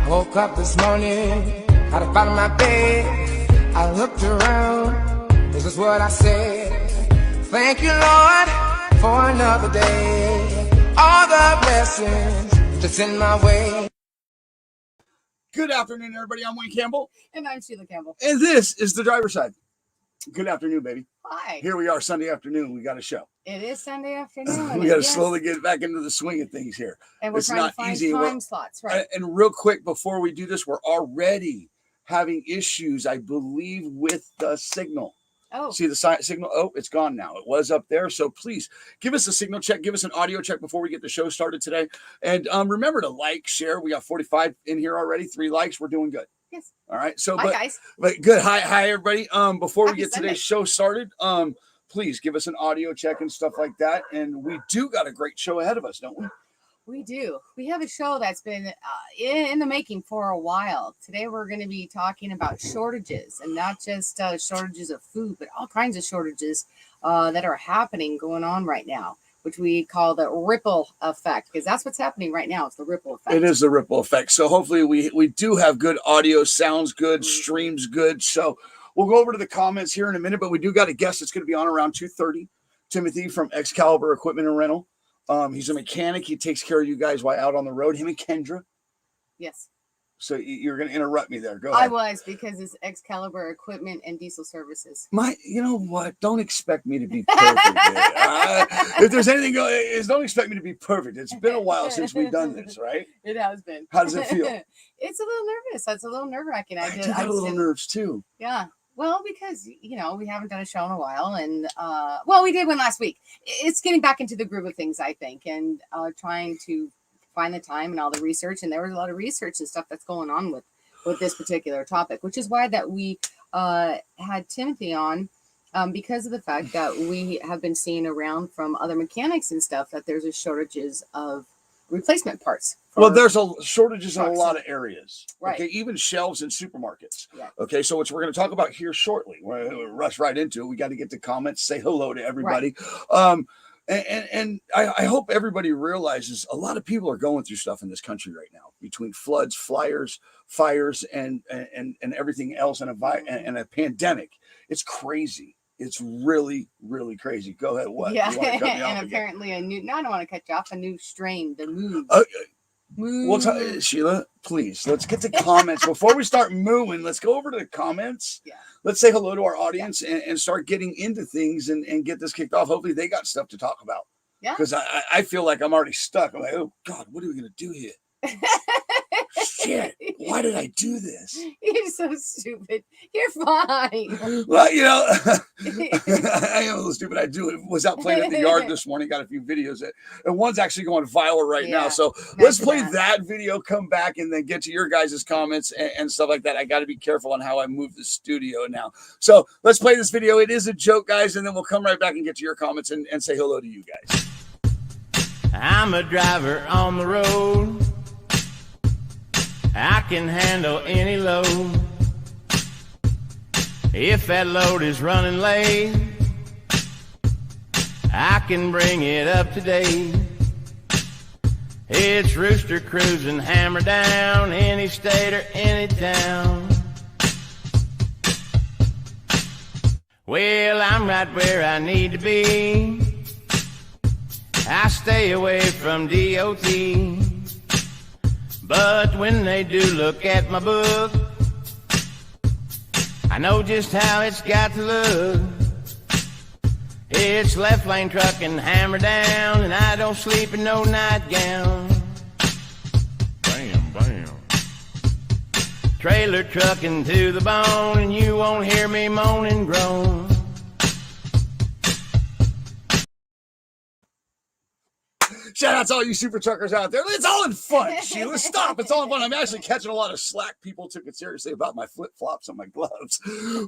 Woke up this morning, got up out of my bed. I looked around, this is what I said. Thank you, Lord, for another day. All the blessings that's in my way. Good afternoon, everybody. I'm Wayne Campbell. And I'm Shela Campbell. And this is The Driver's Side. Good afternoon, baby. Hi. Here we are, Sunday afternoon. We got a show. It is Sunday afternoon. We got to slowly get back into the swing of things here. And we're trying to find time slots, right? And real quick, before we do this, we're already having issues, I believe, with the signal. Oh. See the signal? Oh, it's gone now. It was up there. So please give us a signal check. Give us an audio check before we get the show started today. And remember to like, share. We got 45 in here already. 3 likes. We're doing good. Yes. All right. So, hi, guys. But good. Hi, everybody. Before we get Sunday. today's show started, please give us an audio check and stuff like that. And we do got a great show ahead of us, don't we? We do. We have a show that's been in the making for a while. Today, we're going to be talking about shortages, and not just shortages of food, but all kinds of shortages that are happening, going on right now, which we call the ripple effect, because that's what's happening right now. It's the ripple effect. It is the ripple effect. So hopefully we do have good audio, sounds good, streams good. So we'll go over to the comments here in a minute, but we do got a guest that's going to be on around 2:30. Timothy from Excalibur Equipment and Rental. He's a mechanic. He takes care of you guys while out on the road. Him and Kendra. Yes. So you're going to interrupt me there. Go ahead. I was, because it's Excalibur Equipment and Diesel Services. You know what? Don't expect me to be perfect. If there's anything, don't expect me to be perfect. It's been a while since we've done this, right? It has been. How does it feel? It's a little nervous. It's a little nerve-wracking. I got a little nerves too. Yeah. Well, because, we haven't done a show in a while, and, we did one last week. It's getting back into the groove of things, I think, and trying to find the time and all the research, and there was a lot of research and stuff that's going on with this particular topic, which is why that we had Timothy on, because of the fact that we have been seeing around from other mechanics and stuff that there's a shortages of replacement parts. Well, there's shortages in a lot of areas. Right. Okay, even shelves in supermarkets. Yeah. Okay, so what we're going to talk about here shortly. We'll rush right into it. We got to get the comments, say hello to everybody. Right. And I hope everybody realizes a lot of people are going through stuff in this country right now, between floods, fires, and everything else, and a pandemic. It's crazy. It's really, really crazy. Go ahead. What? Yeah, and apparently I don't want to cut you off, a new strain, the move. Well, Sheila, please, let's get to comments. Before we start mooing, let's go over to the comments. Yeah. Let's say hello to our audience and start getting into things and get this kicked off. Hopefully they got stuff to talk about. Yeah. Because I feel like I'm already stuck. I'm like, oh, God, what are we going to do here? Shit, why did I do this? You're so stupid. You're fine. Well, I am a little stupid. Was out playing in the yard this morning, got a few videos, and one's actually going viral right now. So let's play that video, come back, and then get to your guys' comments and stuff like that. I got to be careful on how I move the studio now. So let's play this video. It is a joke, guys, and then we'll come right back and get to your comments and say hello to you guys. I'm a driver on the road. I can handle any load. If that load is running late, I can bring it up to date. It's Rooster cruising, hammer down, any state or any town. Well, I'm right where I need to be. I stay away from DOT. But when they do look at my book, I I know just how it's got to look. It's left lane trucking, hammer down, and I don't sleep in no nightgown. Bam, bam. Trailer trucking to the bone, and you won't hear me moan and groan. Shout out to all you super truckers out there. It's all in fun, Sheila. Stop. It's all in fun. I'm actually catching a lot of slack. People took it seriously about my flip-flops and my gloves.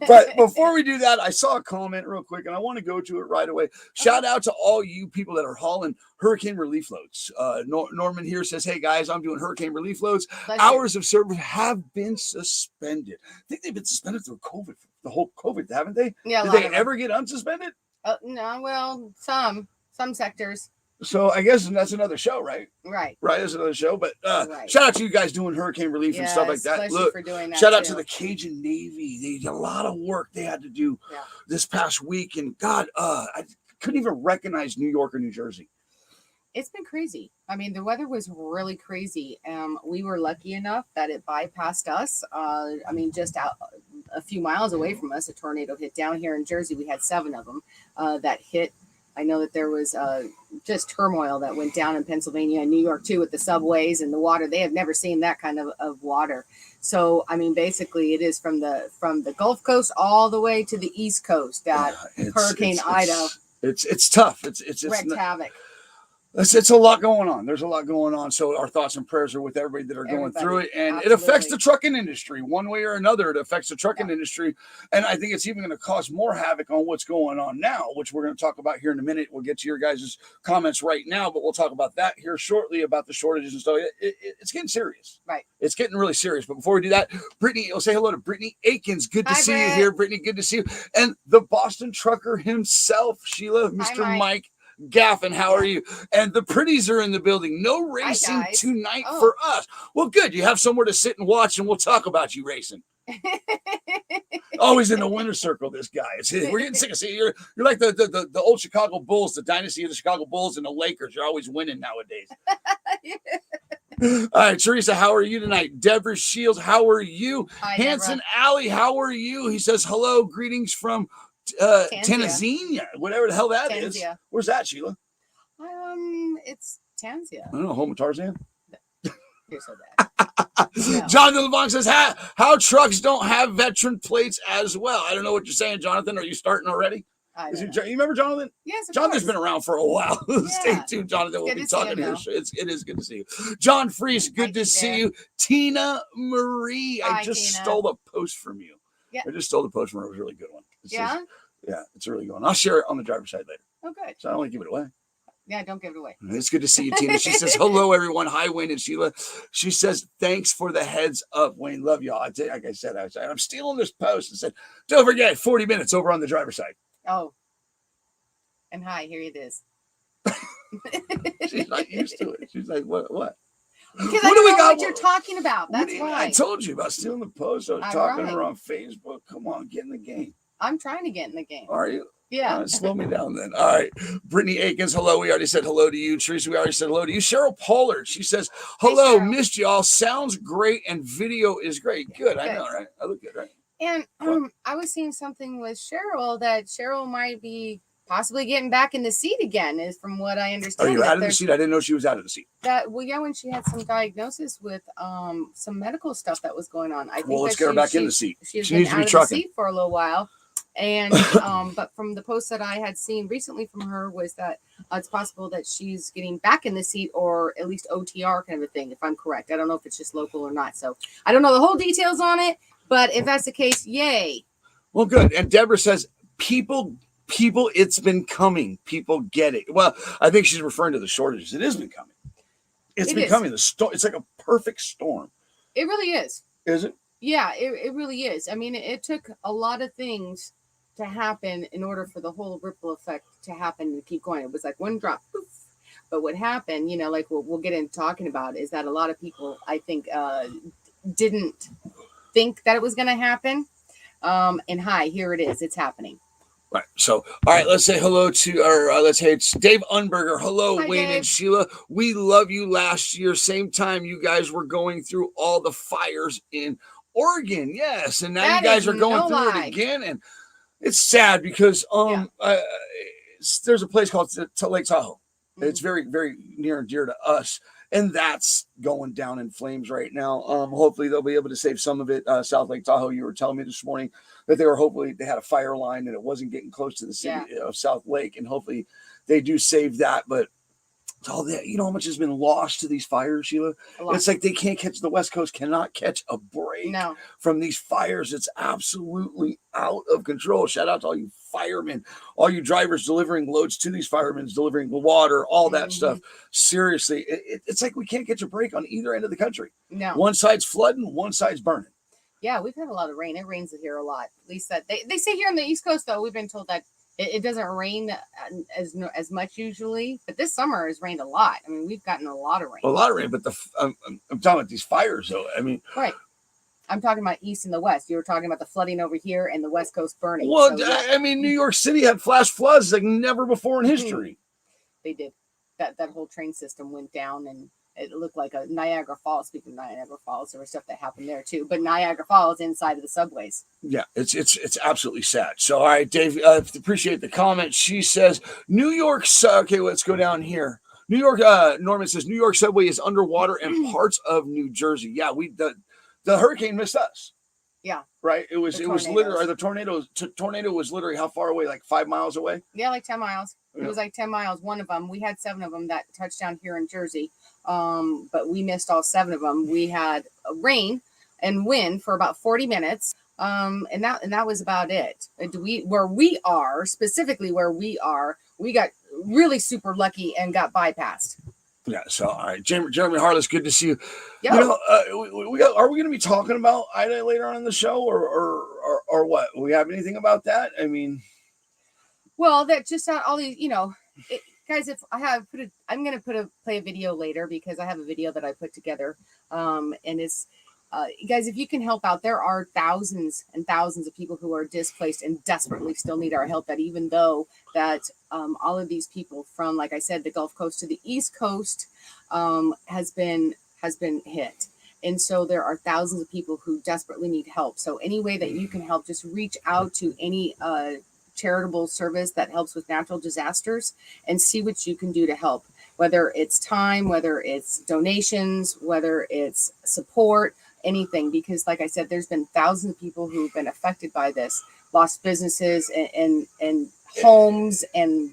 But before we do that, I saw a comment real quick, and I want to go to it right away. Shout out to all you people that are hauling hurricane relief loads. Norman here says, hey, guys, I'm doing hurricane relief loads. Pleasure. Hours of service have been suspended. I think they've been suspended through COVID, the whole COVID, haven't they? Yeah. Did they ever get unsuspended? No, well, some sectors. So I guess that's another show, right? Right. Right, that's another show. But Right. shout out to you guys doing hurricane relief and stuff like that. especially Look, for doing that shout out too. to the Cajun Navy. They did a lot of work they had to do Yeah. this past week. And God, I couldn't even recognize New York or New Jersey. It's been crazy. I mean, the weather was really crazy. We were lucky enough that it bypassed us. I mean, just out a few miles away from us, a tornado hit down here in Jersey. We had 7 of them that hit. I know that there was just turmoil that went down in Pennsylvania and New York too, with the subways and the water. They have never seen that kind of water. So, I mean, basically it is from the Gulf Coast all the way to the East Coast that Hurricane Ida It's tough. It's wreaked havoc. It's a lot going on. There's a lot going on. So our thoughts and prayers are with everybody that are going through it. And it affects the trucking industry one way or another. It affects the trucking industry. And I think it's even going to cause more havoc on what's going on now, which we're going to talk about here in a minute. We'll get to your guys' comments right now, but we'll talk about that here shortly about the shortages and stuff. It's getting serious. Right. It's getting really serious. But before we do that, Brittany, we'll say hello to Brittany Aikens. Good to see you here, Brittany. Good to see you. And the Boston trucker himself, Sheila, Mr. Mike Gaffin, how are you? And the pretties are in the building. No racing tonight for us. Well, good. You have somewhere to sit and watch, and we'll talk about you racing. Always in the winner's circle, this guy. We're getting sick of seeing you're like the old Chicago Bulls, the dynasty of the Chicago Bulls and the Lakers. You're always winning nowadays. All right, Teresa, how are you tonight? Deborah Shields, how are you? Hi, Hanson Deborah. Alley, how are you? He says hello, greetings from Tanzania, whatever the hell that is. Where's that, Sheila? It's Tanzania. I don't know, home of Tarzan. You're so bad. No. Jonathan LeBlanc says, how trucks don't have veteran plates as well. I don't know what you're saying, Jonathan. Are you starting already? You remember Jonathan? Yes, of Jonathan's course. been around for a while. Stay tuned, Jonathan. We'll be talking here. It is good to see you. John Freese, good to see you. Tina Marie, I just stole a post from you. Yeah. I just stole the post from her. It was a really good one. Yeah? Yeah, it's a really good one. I'll share it on the driver's side later. Oh, good. So I don't want to give it away. Yeah, don't give it away. It's good to see you, Tina. She says, hello, everyone. Hi, Wayne and Sheila. She says, thanks for the heads up, Wayne. Love y'all. Like I said, I'm stealing this post and said, don't forget, 40 minutes over on the driver's side. Oh. And hi, here it is. She's not used to it. She's like, what? Because I don't know what you're talking about. That's why. I told you about stealing the post. I was talking to her on Facebook. Come on, get in the game. I'm trying to get in the game. Are you? Yeah. Slow me down then. All right. Brittany Aikens, hello. We already said hello to you. Teresa, we already said hello to you. Cheryl Pollard, she says, hello, missed y'all. Sounds great and video is great. Good. I know, right? I look good, right? And I was seeing something with Cheryl that Cheryl might be possibly getting back in the seat again, is from what I understand. Are you out of the seat? I didn't know she was out of the seat. When she had some diagnosis with some medical stuff that was going on. I think let's get her back in the seat. She needs been to out be of trucking. the seat for a little while. And but from the post that I had seen recently from her was that it's possible that she's getting back in the seat, or at least OTR kind of a thing, if I'm correct. I don't know if it's just local or not. So I don't know the whole details on it, but if that's the case, yay. Well, good. And Deborah says, people, it's been coming. People get it. Well, I think she's referring to the shortages. It has been coming. It's been coming. The storm. It's like a perfect storm. It really is. Is it? Yeah, it really is. I mean, it took a lot of things to happen in order for the whole ripple effect to happen and keep going. It was like one drop, poof. But what happened, like we'll get into talking about, is that a lot of people, I think, didn't think that it was going to happen. And hi, here it is. It's happening. Right. So, all right, let's say hello to it's Dave Unberger. Hello, Hi, Wayne Dave. and Sheila. We love you. Last year, same time you guys were going through all the fires in Oregon, yes. And now That you guys is are going no through lie. it again. And it's sad because there's a place called Lake Tahoe. It's very, very near and dear to us. And that's going down in flames right now. Hopefully they'll be able to save some of it. South Lake Tahoe, you were telling me this morning that they had a fire line and it wasn't getting close to the city of South Lake. And hopefully they do save that. But all that, you know how much has been lost to these fires, Sheila? It's like they can't catch, the West Coast cannot catch a break from these fires. It's absolutely out of control. Shout out to all you firemen, all you drivers delivering loads to these firemen, delivering water, all that stuff. Seriously, it's like we can't catch a break on either end of the country. No. One side's flooding, one side's burning. Yeah, we've had a lot of rain. It rains here a lot. At least that they say here on the East Coast, though, we've been told that it doesn't rain as much usually, but this summer has rained a lot. I mean, we've gotten a lot of rain. A lot of rain, but I'm talking about these fires, though. I mean, right. I'm talking about east and the west. You were talking about the flooding over here and the West Coast burning. Well, so, I mean, New York City had flash floods like never before in history. They did. That whole train system went down, and it looked like a Niagara Falls. Speaking of Niagara Falls, there was stuff that happened there too. But Niagara Falls inside of the subways. Yeah, it's absolutely sad. So, all right, Dave, appreciate the comment. She says New York. Okay, let's go down here. New York. Norman says New York subway is underwater and parts of New Jersey. Yeah, the hurricane missed us. Yeah. Right. It was literally the tornado was literally how far away? Like 5 miles away. Yeah, like 10 miles. It was like 10 miles. One of them. We had 7 of them that touched down here in Jersey. But we missed all 7 of them. We had rain and wind for about 40 minutes. And that was about it. Where we are, we got really super lucky and got bypassed. Yeah. So, all right, Jeremy Harless, good to see you. Yep. You know, are we going to be talking about Ida later on in the show, or what? Do we have anything about that? I mean, well, that just all these, guys. If I'm going to play a video later because I have a video that I put together, and it's. Guys, if you can help out, there are thousands and thousands of people who are displaced and desperately still need our help. That even though that all of these people from, like I said, the Gulf Coast to the East Coast has been hit. And so there are thousands of people who desperately need help. So any way that you can help, just reach out to any charitable service that helps with natural disasters and see what you can do to help. Whether it's time, whether it's donations, whether it's support, anything, because like I said, there's been thousands of people who've been affected by this, lost businesses and homes and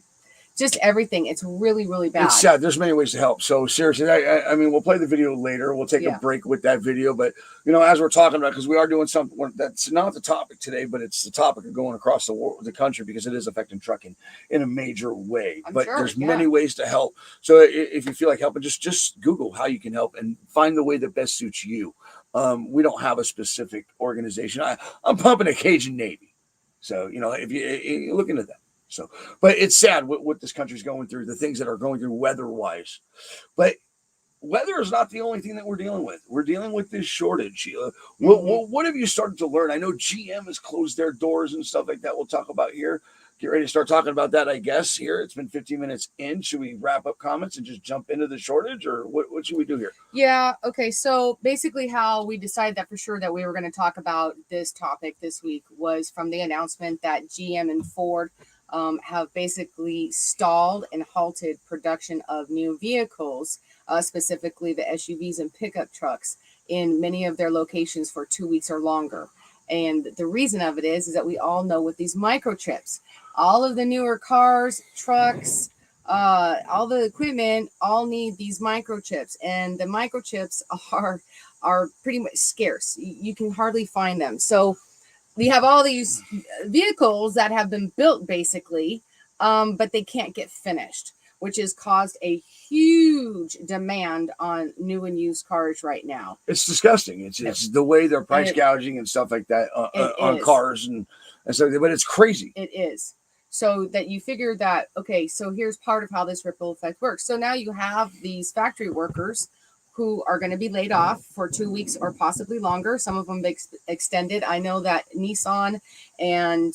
just everything. It's really, really bad. It's sad. There's many ways to help. So seriously, I mean, we'll play the video later. We'll take a break with that video. But, as we're talking about, because we are doing something that's not the topic today, but it's the topic of going across the country because it is affecting trucking in a major way. There's many ways to help. So if you feel like helping, just Google how you can help and find the way that best suits you. We don't have a specific organization. I'm pumping a Cajun Navy. So, if you look into that. So, but it's sad what this country's going through, the things that are going through weather-wise. But weather is not the only thing that we're dealing with. We're dealing with this shortage, Sheila. What have you started to learn? I know GM has closed their doors and stuff like that. We'll talk about here. Get ready to start talking about that, I guess, here. It's been 15 minutes in. Should we wrap up comments and just jump into the shortage, or what should we do here? Yeah, okay. So basically how we decided that for sure that we were going to talk about this topic this week was from the announcement that GM and Ford have basically stalled and halted production of new vehicles, specifically the SUVs and pickup trucks in many of their locations for 2 weeks or longer. And the reason of it is that we all know with these microchips, all of the newer cars, trucks, all the equipment all need these microchips, and the microchips are pretty much scarce. You can hardly find them. So we have all these vehicles that have been built basically, but they can't get finished, which has caused a huge demand on new and used cars right now. It's disgusting. It's the way they're price gouging and stuff like that on cars and so, but it's crazy. It is. So that you figure that, okay, so here's part of how this ripple effect works. So now you have these factory workers who are going to be laid off for 2 weeks or possibly longer. Some of them extended. I know that Nissan and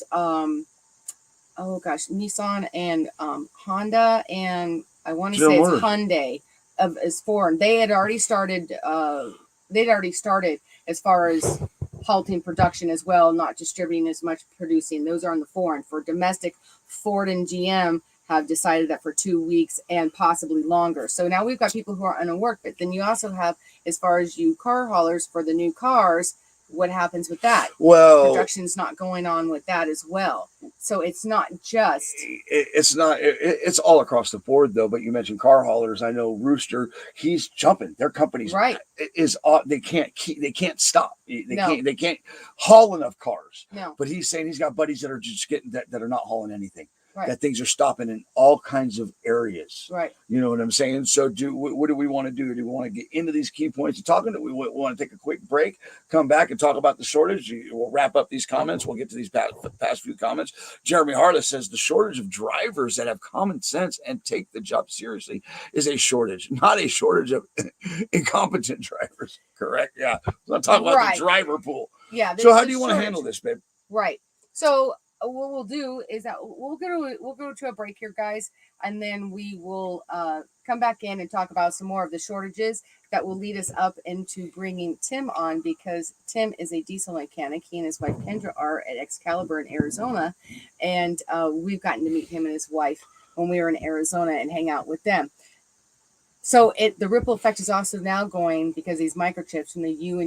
Nissan and Honda, and I want to say it's Hyundai is foreign. They had already started. They'd already started as far as halting production as well, not distributing as much producing. Those are on the foreign. For domestic, Ford and GM have decided that for 2 weeks and possibly longer. So now we've got people who are unworked, but then you also have, as far as you car haulers for the new cars, what happens with that? Well, production's not going on with that as well. So it's not just it's all across the board though. But you mentioned car haulers. I know Rooster, he's jumping. Their company's right. They can't stop. They can't haul enough cars. No. But he's saying he's got buddies that are just getting that are not hauling anything. Right. That things are stopping in all kinds of areas. Right. You know what I'm saying? So what do we want to do? Do we want to get into these key points of talking? Do we want to take a quick break, come back and talk about the shortage? We'll wrap up these comments. We'll get to these past few comments. Jeremy Harless says the shortage of drivers that have common sense and take the job seriously is a shortage, not a shortage of incompetent drivers. Correct? Yeah. I'm talking about the driver pool. Yeah. So how do you want to handle this, babe? Right. So what we'll do is that we'll go to a break here, guys, and then we will come back in and talk about some more of the shortages that will lead us up into bringing Tim on, because Tim is a diesel mechanic. He and his wife Kendra are at Excalibur in Arizona, and we've gotten to meet him and his wife when we were in Arizona and hang out with them. So the ripple effect is also now going, because these microchips from the new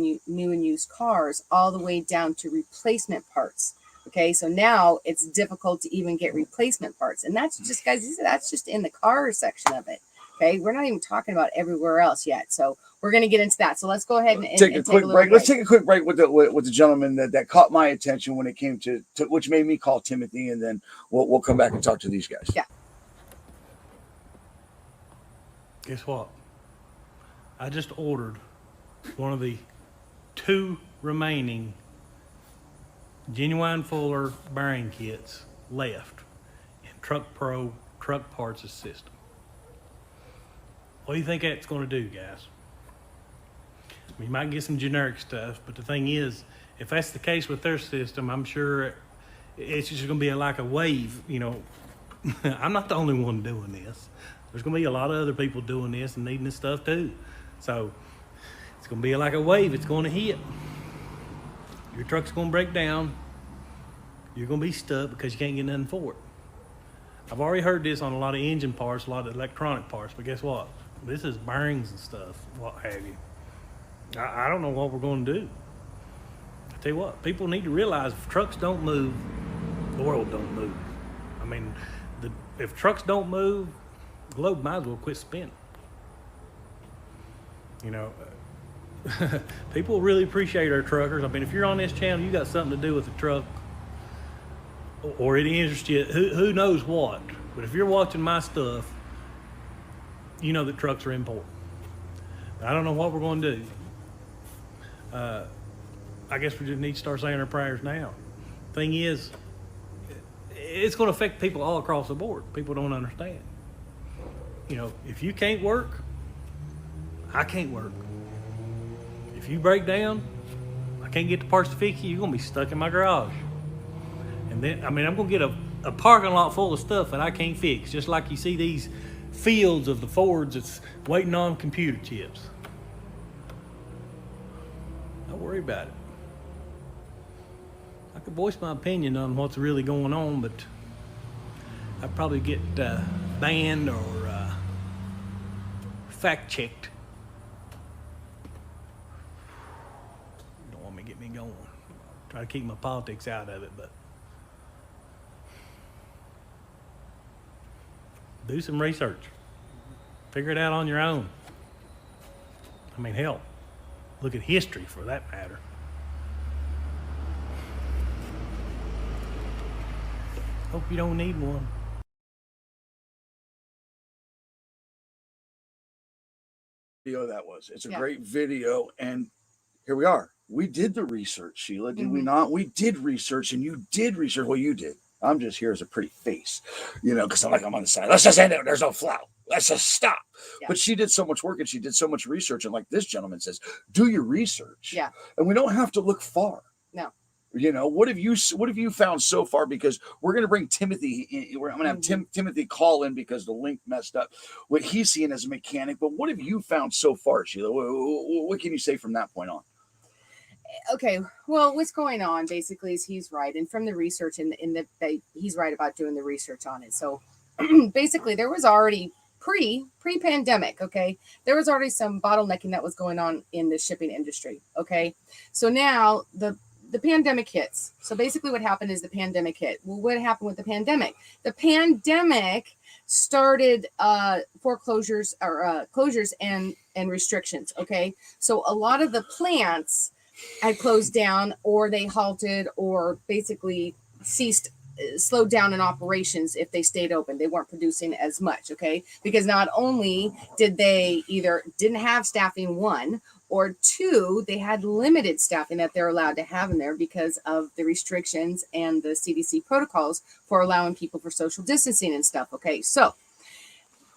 and used cars all the way down to replacement parts. Okay, so now it's difficult to even get replacement parts. And that's just, guys, that's just in the car section of it. Okay, we're not even talking about everywhere else yet. So we're going to get into that. So let's go ahead and take a quick break. Let's take a quick break with the gentleman that caught my attention when it came to which made me call Timothy, and then we'll come back and talk to these guys. Yeah. Guess what? I just ordered one of the 2 remaining Genuine Fuller bearing kits left in Truck Pro Truck Parts System. What do you think that's going to do, guys? We might get some generic stuff, but the thing is, if that's the case with their system, I'm sure it's just going to be like a wave. You know, I'm not the only one doing this. There's going to be a lot of other people doing this and needing this stuff too. So it's going to be like a wave. It's going to hit. Your truck's going to break down. You're going to be stuck because you can't get nothing for it. I've already heard this on a lot of engine parts, a lot of electronic parts, but guess what? This is bearings and stuff, what have you. I don't know what we're going to do. I tell you what, people need to realize if trucks don't move, the world don't move. I mean, if trucks don't move, the globe might as well quit spinning. You know, people really appreciate our truckers. I mean, if you're on this channel, you got something to do with the truck, or it interests you, who knows what. But if you're watching my stuff, you know that trucks are important. I don't know what we're going to do. I guess we just need to start saying our prayers now. Thing is, it's going to affect people all across the board. People don't understand. You know, if you can't work, I can't work. If you break down, I can't get the parts to fix you, you're going to be stuck in my garage. And then, I mean, I'm going to get a parking lot full of stuff that I can't fix, just like you see these fields of the Fords that's waiting on computer chips. Don't worry about it. I could voice my opinion on what's really going on, but I'd probably get banned or fact-checked. Don't want me to get me going. Try to keep my politics out of it, but do some research. Figure it out on your own. I mean, hell, look at history for that matter. Hope you don't need one. Video that was. It's a great video, and here we are. We did the research, Sheila, did we not? We did research, and you did research. Well, you did. I'm just here as a pretty face, you know, because I'm on the side. Let's just end it. There's no flow. Let's just stop. Yeah. But she did so much work and she did so much research. And like this gentleman says, do your research. Yeah. And we don't have to look far. No. You know, what have you found so far? Because we're going to bring Timothy in. I'm going to have Timothy call in because the link messed up. What he's seeing as a mechanic. But what have you found so far, Sheila? What can you say from that point on? Okay, well, what's going on basically is he's right, and from the research he's right about doing the research on it. So basically, there was already pre-pandemic. Okay, there was already some bottlenecking that was going on in the shipping industry. Okay, so now the pandemic hits. So basically, what happened is the pandemic hit. Well, what happened with the pandemic? The pandemic started foreclosures or closures and restrictions. Okay, so a lot of the plants had closed down, or they halted, or basically ceased, slowed down in operations. If they stayed open, they weren't producing as much. Okay, because not only did they either didn't have staffing, one, or two, they had limited staffing that they're allowed to have in there because of the restrictions and the CDC protocols for allowing people for social distancing and stuff. Okay, so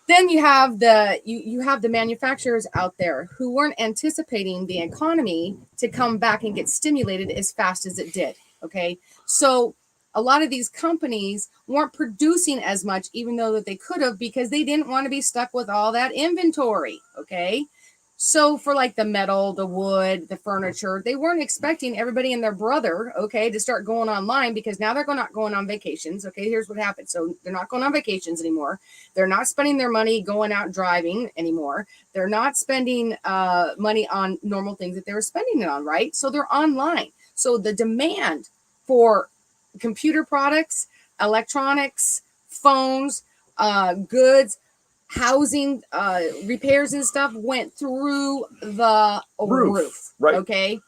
then you have the manufacturers out there who weren't anticipating the economy to come back and get stimulated as fast as it did. Okay, so a lot of these companies weren't producing as much, even though that they could have, because they didn't want to be stuck with all that inventory. Okay, so for like the metal, the wood, the furniture, they weren't expecting everybody and their brother, okay, to start going online, because now they're not going on vacations. Okay, here's what happened. So they're not going on vacations anymore. They're not spending their money going out driving anymore. They're not spending money on normal things that they were spending it on, right? So they're online. So the demand for computer products, electronics, phones, goods, housing, repairs and stuff went through the roof. Right. Okay,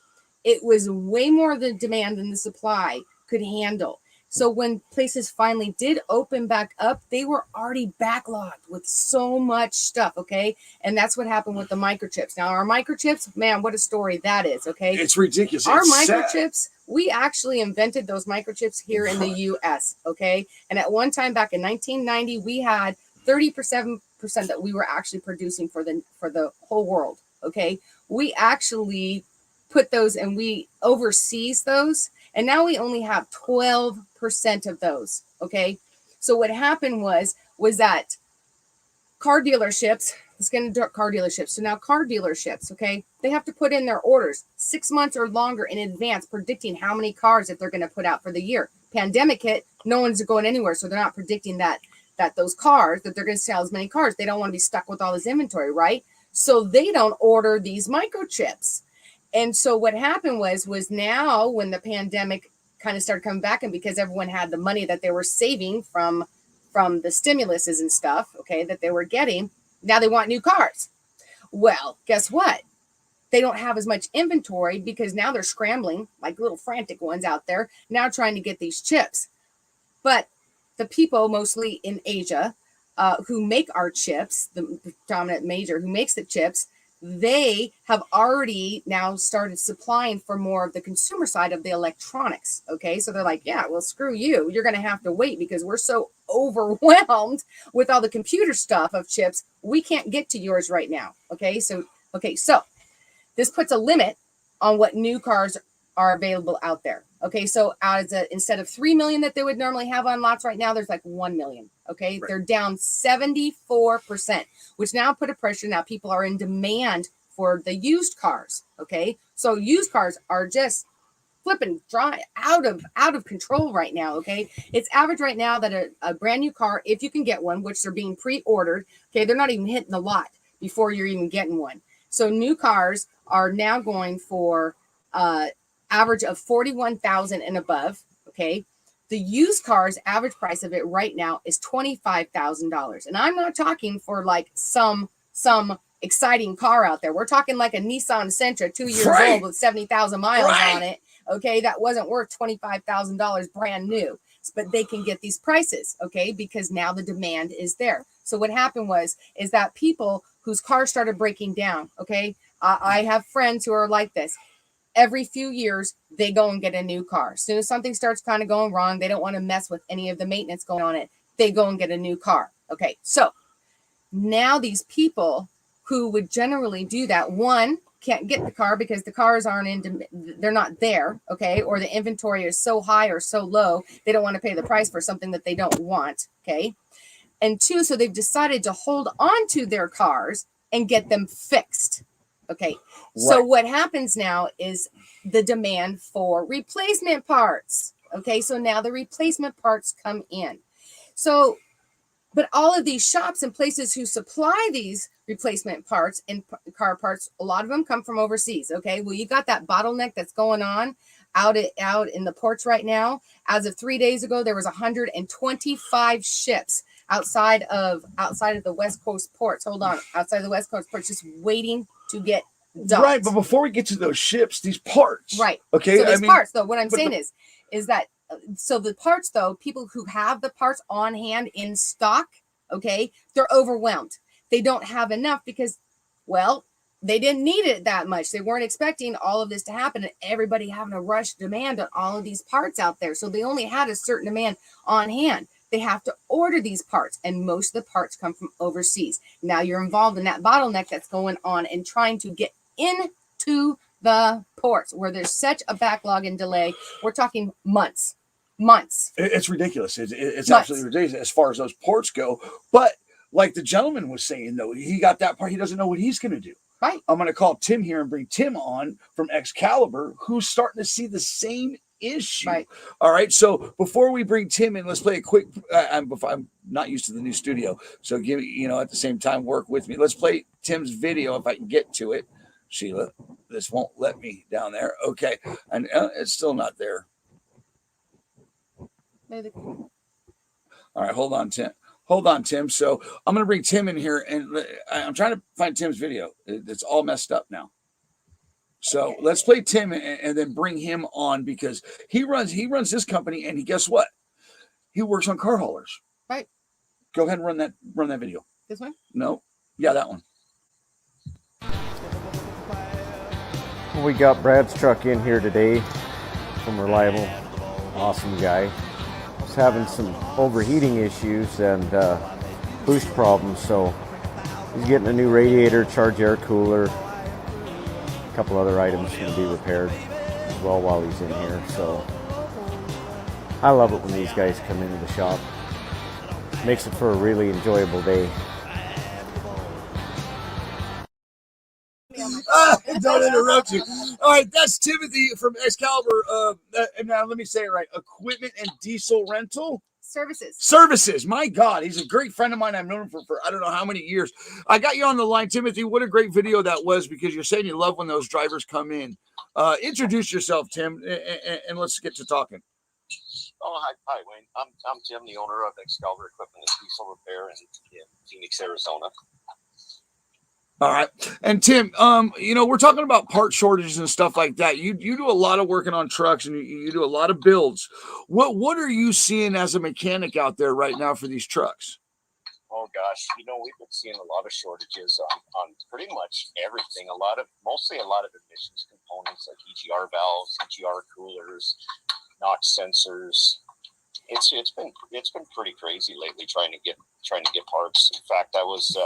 it was way more the demand than the supply could handle. So when places finally did open back up, they were already backlogged with so much stuff. Okay, and that's what happened with the microchips. Now our microchips, man, what a story that is. Okay, it's ridiculous. Our it's microchips, sad. We actually invented those microchips here in the U.S. Okay, and at one time back in 1990, we had 37% that we were actually producing for the whole world. Okay, we actually put those and we overseas those, and now we only have 12% of those. Okay, so what happened was that car dealerships, let's get into car dealerships. So now car dealerships, okay, they have to put in their orders 6 months or longer in advance, predicting how many cars that they're going to put out for the year. Pandemic hit, no one's going anywhere, so they're not predicting that those cars, that they're going to sell as many cars. They don't want to be stuck with all this inventory, right? So they don't order these microchips. And so what happened was now when the pandemic kind of started coming back, and because everyone had the money that they were saving from the stimuluses and stuff, okay, that they were getting, now they want new cars. Well, guess what? They don't have as much inventory, because now they're scrambling like little frantic ones out there now trying to get these chips. But the people mostly in Asia who make our chips, the dominant major who makes the chips, they have already now started supplying for more of the consumer side of the electronics. Okay, so they're like, yeah, well, screw you. You're going to have to wait, because we're so overwhelmed with all the computer stuff of chips. We can't get to yours right now. Okay, so this puts a limit on what new cars are available out there. Okay, so instead of 3 million that they would normally have on lots right now, there's like 1 million. Okay, right. They're down 74%, which now put a pressure. Now people are in demand for the used cars. Okay, so used cars are just flipping dry out of control right now. Okay, it's average right now that a brand new car, if you can get one, which they're being pre-ordered, okay, they're not even hitting the lot before you're even getting one. So new cars are now going for average of 41,000 and above. Okay, the used cars average price of it right now is $25,000, and I'm not talking for like some exciting car out there. We're talking like a Nissan Sentra, 2 years old with 70,000 miles on it. Okay, that wasn't worth $25,000 brand new, but they can get these prices. Okay, because now the demand is there. So what happened is that people whose cars started breaking down. Okay, I have friends who are like this. Every few years, they go and get a new car. As soon as something starts kind of going wrong, they don't want to mess with any of the maintenance going on it. They go and get a new car. Okay, so now these people who would generally do that, one, can't get the car because the cars they're not there, okay, or the inventory is so high or so low, they don't want to pay the price for something that they don't want, okay? And two, so they've decided to hold on to their cars and get them fixed. Okay. So Right. what happens now is the demand for replacement parts. Okay. So now the replacement parts come in. So, but all of these shops and places who supply these replacement parts and car parts, a lot of them come from overseas. Okay. Well, you got that bottleneck that's going on out in the ports right now. As of 3 days ago, there was 125 ships outside of the West Coast ports. Hold on. Outside of the West Coast ports, just waiting to get docked. Right. But before we get to those ships, these parts. Right. Okay. So these parts, though, what I'm saying the, is that so the parts, though, people who have the parts on hand in stock, okay, they're overwhelmed. They don't have enough because, well, they didn't need it that much. They weren't expecting all of this to happen and everybody having a rush demand on all of these parts out there. So they only had a certain demand on hand. They have to order these parts, and most of the parts come from overseas. Now you're involved in that bottleneck that's going on and trying to get into the ports where there's such a backlog and delay. We're talking months. It's ridiculous. It's absolutely ridiculous as far as those ports go. But like the gentleman was saying, though, he got that part. He doesn't know what he's going to do. Right. I'm going to call Tim here and bring Tim on from Excalibur, who's starting to see the same issue. Right. All right. So before we bring Tim in, let's play a quick. I'm not used to the new studio, so give me, at the same time, work with me. Let's play Tim's video if I can get to it. Sheila, this won't let me down there. Okay, and it's still not there. All right, hold on, Tim. So I'm going to bring Tim in here, and I'm trying to find Tim's video. It's all messed up now. So let's play Tim and then bring him on because he runs this company, and guess what? He works on car haulers. Right. Go ahead and run that video. This one? No. Yeah, that one. We got Brad's truck in here today from Reliable. Awesome guy. Was having some overheating issues and boost problems, so he's getting a new radiator, charge air cooler, a couple other items to be repaired as well while he's in here. So I love it when these guys come into the shop. Makes it for a really enjoyable day. Don't interrupt you. All right, that's Timothy from Excalibur. And now let me say it right: Equipment and Diesel Rental Services. My God, he's a great friend of mine. I've known him for I don't know how many years. I got you on the line, Timothy. What a great video that was, because you're saying you love when those drivers come in. Introduce yourself, Tim, and let's get to talking. Oh, hi, Wayne. I'm Tim, the owner of Excalibur Equipment and Diesel Repair in Phoenix, Arizona. All right. And Tim, we're talking about part shortages and stuff like that. You do a lot of working on trucks and you do a lot of builds. What are you seeing as a mechanic out there right now for these trucks? Oh gosh, we've been seeing a lot of shortages on pretty much everything. Mostly a lot of emissions components like EGR valves, EGR coolers, NOx sensors. It's been pretty crazy lately trying to get parts. In fact, I was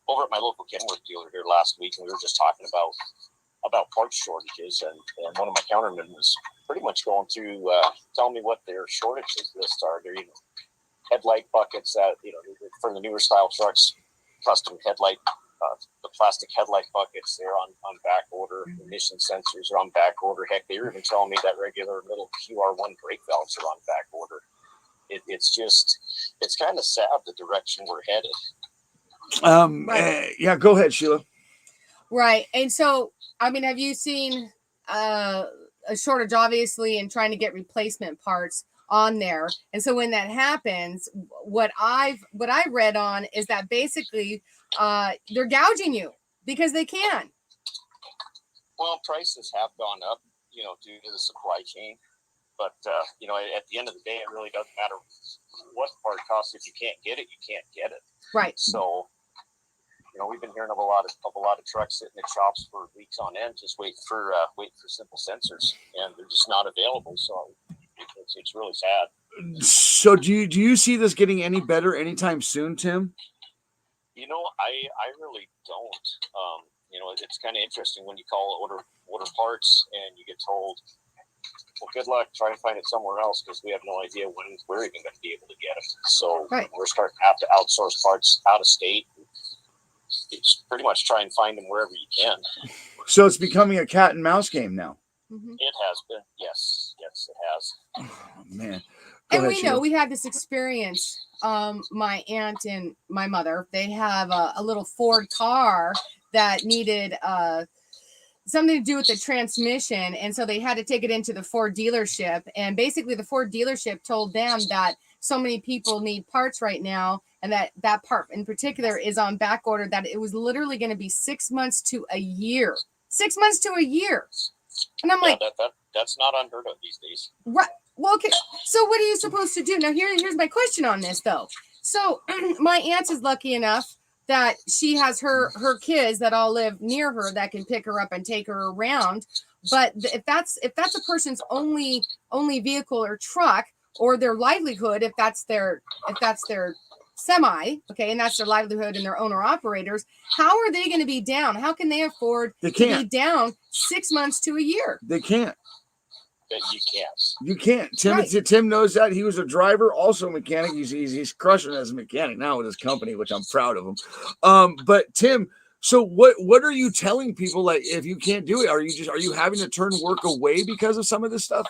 over at my local Kenworth dealer here last week, and we were just talking about parts shortages, and one of my countermen was pretty much going through telling me what their shortages lists are. They're headlight buckets that for the newer style trucks, custom headlight, the plastic headlight buckets, they're on back order. Emission sensors are on back order. Heck, they were even telling me that regular little QR1 brake valves are on back order. It's kind of sad the direction we're headed. Yeah, go ahead, Sheila. Right. And so, have you seen a shortage, obviously, in trying to get replacement parts on there? And so when that happens, what I read on is that basically they're gouging you because they can. Well, prices have gone up, due to the supply chain. But, at the end of the day, it really doesn't matter what part costs. If you can't get it, you can't get it. Right. So, we've been hearing of a lot of trucks sitting in shops for weeks on end, just waiting for simple sensors, and they're just not available. So it's really sad. So do you see this getting any better anytime soon, Tim? I really don't. It's kind of interesting when you call order parts and you get told, well, good luck, try and find it somewhere else, because we have no idea when we're even going to be able to get it. So We're starting to have to outsource parts out of state. it's pretty much try and find them wherever you can. So it's becoming a cat and mouse game now. It has been. Yes, it has. Oh, man. And we know we had this experience. My aunt and my mother, they have a little Ford car that needed something to do with the transmission, and so they had to take it into the Ford dealership. And basically, the Ford dealership told them that so many people need parts right now, and that part in particular is on back order. That it was literally going to be 6 months to a year. 6 months to a year. And I'm like, that's not unheard of these days. Right. Well, okay. So what are you supposed to do? Now, here's my question on this, though. So my aunt is lucky enough that she has her kids that all live near her that can pick her up and take her around. But if that's a person's only vehicle or truck, or their livelihood, if that's their semi, okay, and that's their livelihood and their owner operators, how are they going to be down? How can they afford to be down 6 months to a year? They can't. You can't. You can't. Tim knows that. He was a driver, also a mechanic. He's crushing as a mechanic now with his company, which I'm proud of him. But Tim, so what are you telling people, like, if you can't do it? Are you having to turn work away because of some of this stuff?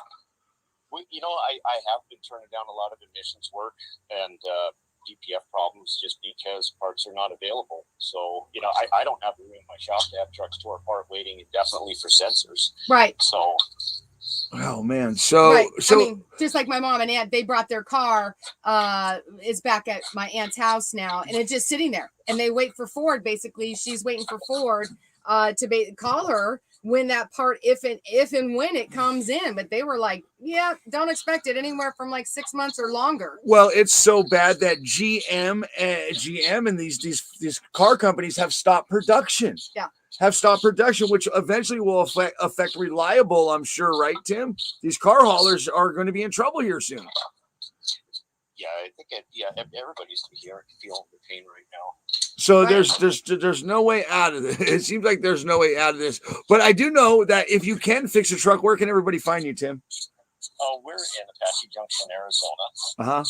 You know, I have been turning down a lot of emissions work and DPF problems just because parts are not available. So, you know, I don't have the room in my shop to have trucks tore apart waiting indefinitely for sensors. Right. So. Oh man. So I mean, just like my mom and aunt, they brought their car, is back at my aunt's house now, and it's just sitting there, and they wait for Ford. Basically, she's waiting for Ford to call her when that part, if and when it comes in. But they were like, yeah, don't expect it anywhere from like 6 months or longer. Well, it's so bad that GM and these car companies have stopped production. Yeah. Have stopped production, which eventually will affect reliable, I'm sure, right, Tim? These car haulers are going to be in trouble here soon. Yeah, I think everybody's feeling the pain right now. So there's no way out of this. It seems like there's no way out of this. But I do know that if you can fix a truck, where can everybody find you, Tim? Oh, we're in Apache Junction, Arizona. Uh-huh.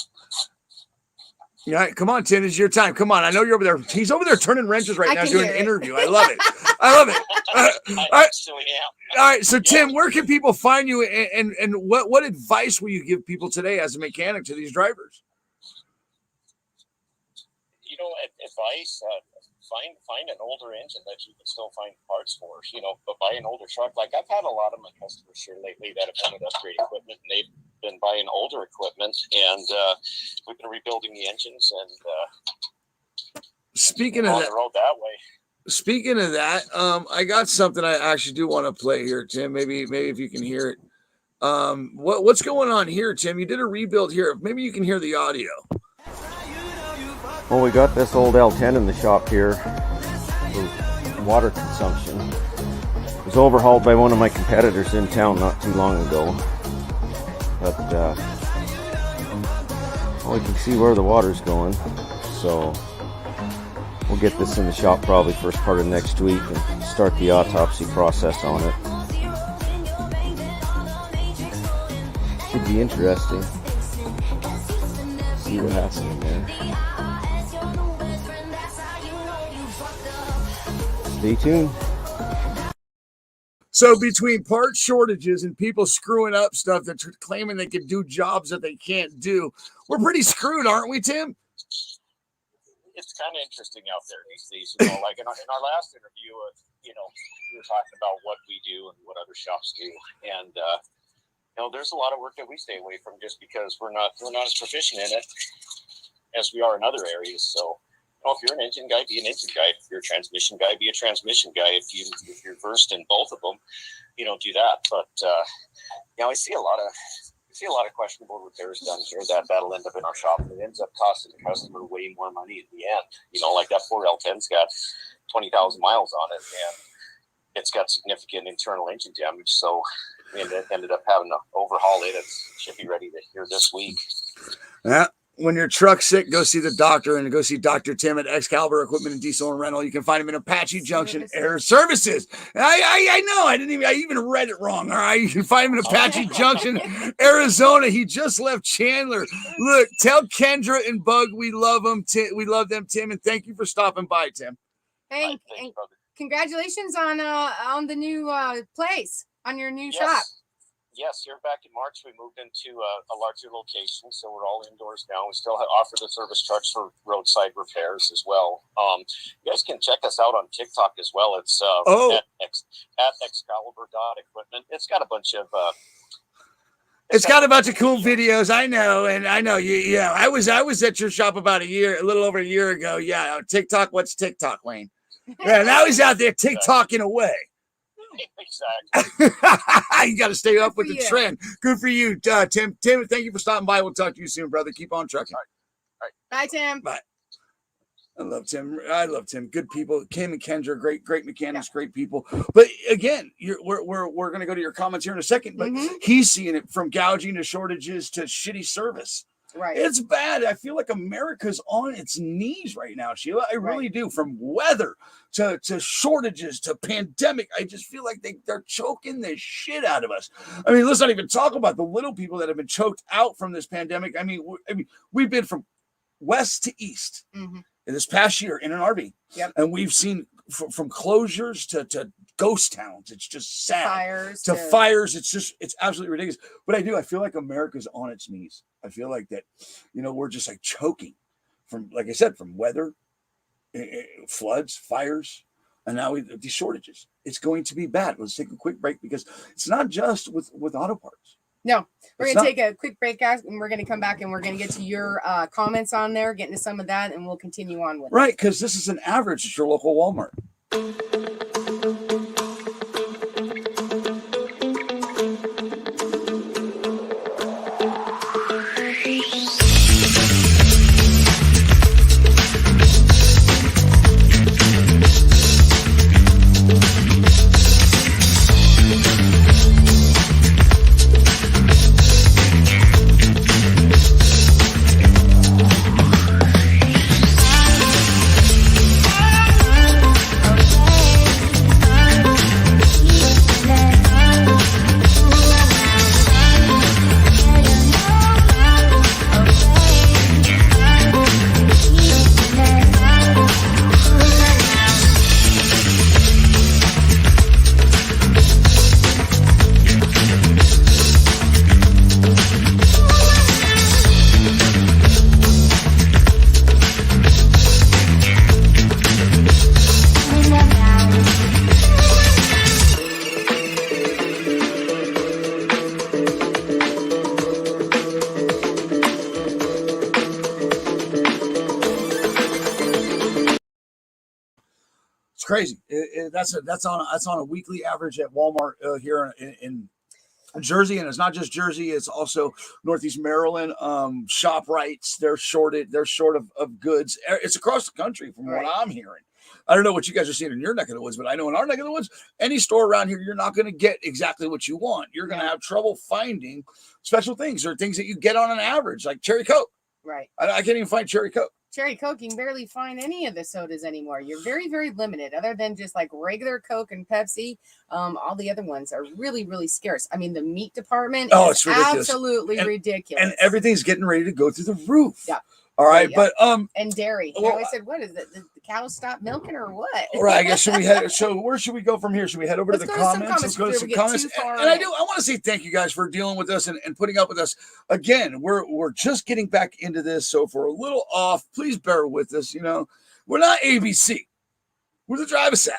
Yeah, come on, Tim. It's your time. Come on. I know you're over there. He's over there turning wrenches right now doing an interview. I love it. I love it. I actually am. All right. So, Tim, where can people find you, and what advice will you give people today as a mechanic to these drivers? You know, advice, find an older engine that you can still find parts for, you know, but buy an older truck. Like, I've had a lot of my customers here lately that have wanted to upgrade equipment, and they've been buying older equipment, and we've been rebuilding the engines, and speaking of on the road that way. Speaking of that, I got something I actually do want to play here, Tim. Maybe if you can hear it. What's going on here, Tim? You did a rebuild here. Maybe you can hear the audio. Well, we got this old L10 in the shop here for water consumption. It was overhauled by one of my competitors in town not too long ago. But well, we can see where the water's going. So we'll get this in the shop probably first part of next week and start the autopsy process on it. Should be interesting. See what happens there. Stay tuned. So between part shortages and people screwing up stuff that's claiming they can do jobs that they can't do, we're pretty screwed, aren't we, Tim? It's kind of interesting out there these days. You know, like in our last interview, you know, we were talking about what we do and what other shops do, and you know, there's a lot of work that we stay away from just because we're not as proficient in it as we are in other areas. So, you know, if you're an engine guy, be an engine guy. If you're a transmission guy, be a transmission guy. If you're versed in both of them, you know, do that. But you know, I see a lot of questionable repairs done here that'll end up in our shop, and it ends up costing the customer way more money in the end. You know, like that 4L10's got 20,000 miles on it, and it's got significant internal engine damage. So we ended up having to overhaul it. It should be ready to here this week. Yeah. When your truck's sick, go see the doctor, and go see Dr. Tim at Excalibur Equipment and Diesel and Rental. You can find him in Apache Junction Air Services. I know. I even read it wrong. All right. You can find him in Apache Junction, Arizona. He just left Chandler. Look, tell Kendra and Bug we love them. We love them, Tim. And thank you for stopping by, Tim. Hey, Thanks, brother. congratulations on the new place, on your new shop. Yes, here back in March, we moved into a larger location, so we're all indoors now. We still offer the service trucks for roadside repairs as well. You guys can check us out on TikTok as well. It's at Excalibur.equipment. It's got a bunch of it's got a bunch of cool videos. I know you. Yeah, I was at your shop about a little over a year ago. Yeah, TikTok. What's TikTok, Wayne? Yeah, now he's out there TikToking away. Exactly. You got to stay up with the trend. Good for you, Tim. Tim, thank you for stopping by. We'll talk to you soon, brother. Keep on trucking. All right. Bye, Tim. Bye. I love Tim. Good people. Kim and Kendra, great mechanics, great people. But again, we're going to go to your comments here in a second. But he's seeing it from gouging to shortages to shitty service. Right. It's bad. I feel like America's on its knees right now, Sheila. I really do. From weather to shortages to pandemic, I just feel like they're choking the shit out of us. I mean, let's not even talk about the little people that have been choked out from this pandemic. I mean, we've been from west to east in this past year in an RV. Yep. And we've seen from closures to ghost towns. It's just sad. Fires. It's absolutely ridiculous. But I feel like America's on its knees. I feel like that, we're just like choking from, like I said, from weather, floods, fires, and now these shortages. It's going to be bad. Let's take a quick break because it's not just with auto parts. No, we're going to take a quick break, guys, and we're going to come back and we're going to get to your comments on there, get into some of that, and we'll continue on with it. Right, because this is an average at your local Walmart. Crazy. That's on a weekly average at Walmart here in Jersey, and it's not just Jersey; it's also Northeast Maryland. ShopRites, they're short of goods. It's across the country, from what I'm hearing. I don't know what you guys are seeing in your neck of the woods, but I know in our neck of the woods, any store around here, you're not going to get exactly what you want. You're going to have trouble finding special things or things that you get on an average, like Cherry Coke. Right. I can't even find Cherry Coke. Cherry Coke, you can barely find any of the sodas anymore. You're very, very limited, other than just like regular Coke and Pepsi. All the other ones are really, really scarce. I mean, the meat department is it's ridiculous. Absolutely ridiculous. And everything's getting ready to go through the roof. Yeah. All right, yeah. But and dairy. Well, I said, what is it? The cows stop milking or what? Right. I guess should we head? So where should we go from here? Should we head over to the comments? Let's go to some comments. And I want to say thank you guys for dealing with us and putting up with us. Again, we're just getting back into this, so if we're a little off, please bear with us. We're not ABC. We're the driver side.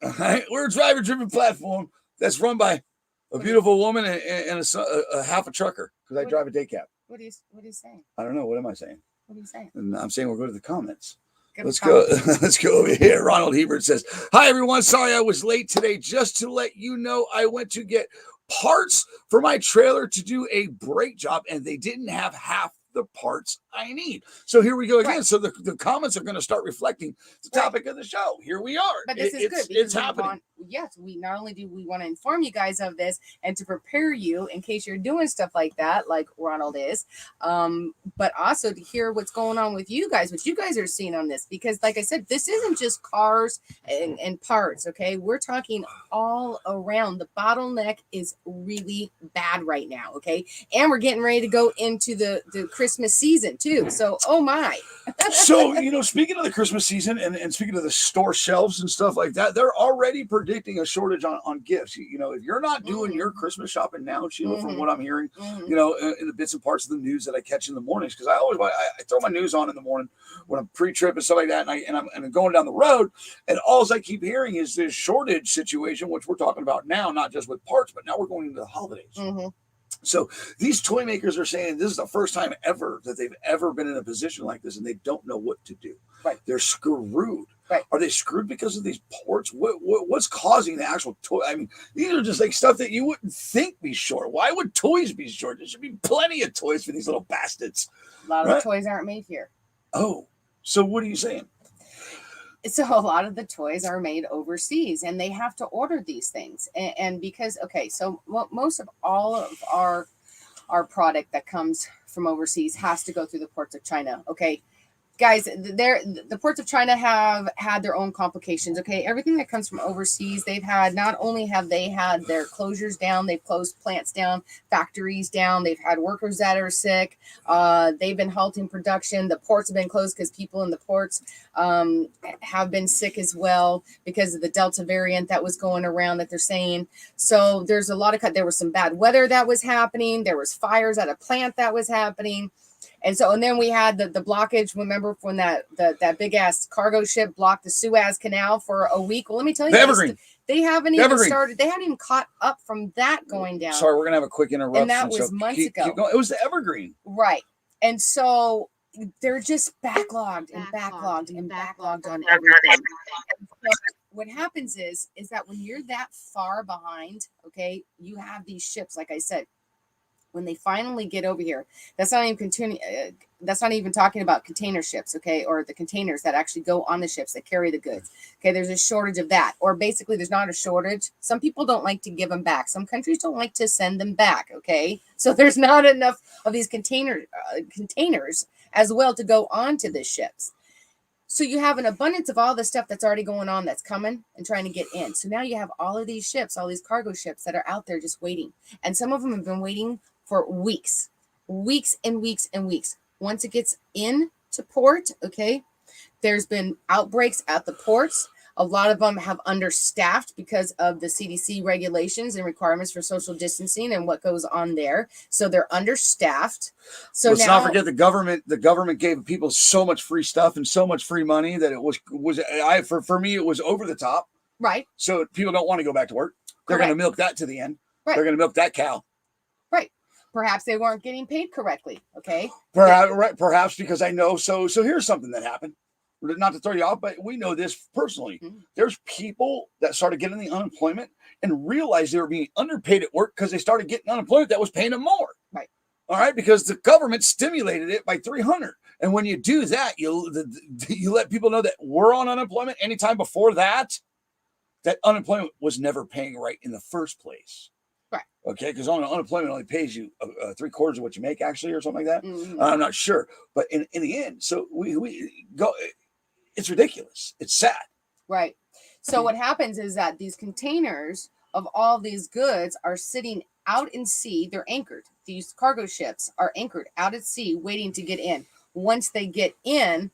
All right, we're a driver-driven platform that's run by a beautiful woman and a half a trucker because I drive a day cab. What are you saying? I don't know. What am I saying? What are you saying? And I'm saying we'll go to the comments. Let's go. Let's go over here. Ronald Hebert says, "Hi everyone. Sorry I was late today. Just to let you know, I went to get parts for my trailer to do a brake job, and they didn't have half the parts I need." So here we go again. Right. So the comments are going to start reflecting the topic of the show. Here we are. But this is good. It's happening. We not only do we want to inform you guys of this and to prepare you in case you're doing stuff like that, like Ronald is, but also to hear what's going on with you guys, what you guys are seeing on this. Because like I said, this isn't just cars and parts, okay? We're talking all around. The bottleneck is really bad right now, okay? And we're getting ready to go into the Christmas season too. So, oh my. So, speaking of the Christmas season and speaking of the store shelves and stuff like that, they're already predicting a shortage on gifts. If you're not doing your Christmas shopping now, Sheila, from what I'm hearing, in the bits and parts of the news that I catch in the mornings, because I throw my news on in the morning when I'm pre-trip and stuff like that, and I'm going down the road, and all I keep hearing is this shortage situation, which we're talking about now, not just with parts, but now we're going into the holidays. So these toy makers are saying this is the first time ever that they've ever been in a position like this, and they don't know what to do. Right. They're screwed. Right. Are they screwed because of these ports? What's causing the actual toy? I mean, these are just like stuff that you wouldn't think be short. Why would toys be short? There should be plenty of toys for these little bastards. A lot of the toys aren't made here. Oh, so what are you saying? So a lot of the toys are made overseas, and they have to order these things. And because, so most of all of our product that comes from overseas has to go through the ports of China. Okay, guys, the ports of China have had their own complications. Okay, everything that comes from overseas, not only have they had their closures down, they've closed plants down, factories down, they've had workers that are sick, they've been halting production, the ports have been closed because people in the ports have been sick as well because of the Delta variant that was going around that they're saying. So there's a lot there was some bad weather that was happening, there was fires at a plant that was happening. And then we had the blockage. Remember when that big ass cargo ship blocked the Suez Canal for a week? Well, let me tell you, they haven't even started. They hadn't even caught up from that going down. Sorry, we're gonna have a quick interruption. And that was months ago. It was the Evergreen, right? And so they're just backlogged on everything. What happens is that when you're that far behind, okay, you have these ships, like I said. When they finally get over here, that's not even talking about container ships, okay, or the containers that actually go on the ships that carry the goods. Okay, there's a shortage of that, or basically there's not a shortage. Some people don't like to give them back. Some countries don't like to send them back. Okay, so there's not enough of these containers as well to go onto the ships. So you have an abundance of all the stuff that's already going on that's coming and trying to get in. So now you have all of these ships, all these cargo ships that are out there just waiting, and some of them have been waiting for weeks and weeks and weeks. Once it gets into port, okay, there's been outbreaks at the ports. A lot of them have understaffed because of the CDC regulations and requirements for social distancing and what goes on there. So they're understaffed. So let's not forget the government gave people so much free stuff and so much free money that it was for me, it was over the top. Right. So people don't want to go back to work. They're going to milk that to the end. Right. They're going to milk that cow. Right. Perhaps they weren't getting paid correctly. Okay. Perhaps because I know. So here's something that happened. Not to throw you off, but we know this personally. Mm-hmm. There's people that started getting the unemployment and realized they were being underpaid at work because they started getting unemployment that was paying them more. Right. All right. Because the government stimulated it by 300. And when you do that, you let people know that we're on unemployment. Anytime before that unemployment was never paying right in the first place. Right. Okay, because unemployment only pays you 3/4 of what you make, actually, or something like that. Mm-hmm. I'm not sure, but in the end, so we go. It's ridiculous. It's sad. Right. So what happens is that these containers of all these goods are sitting out in sea. They're anchored. These cargo ships are anchored out at sea, waiting to get in. Once they get in,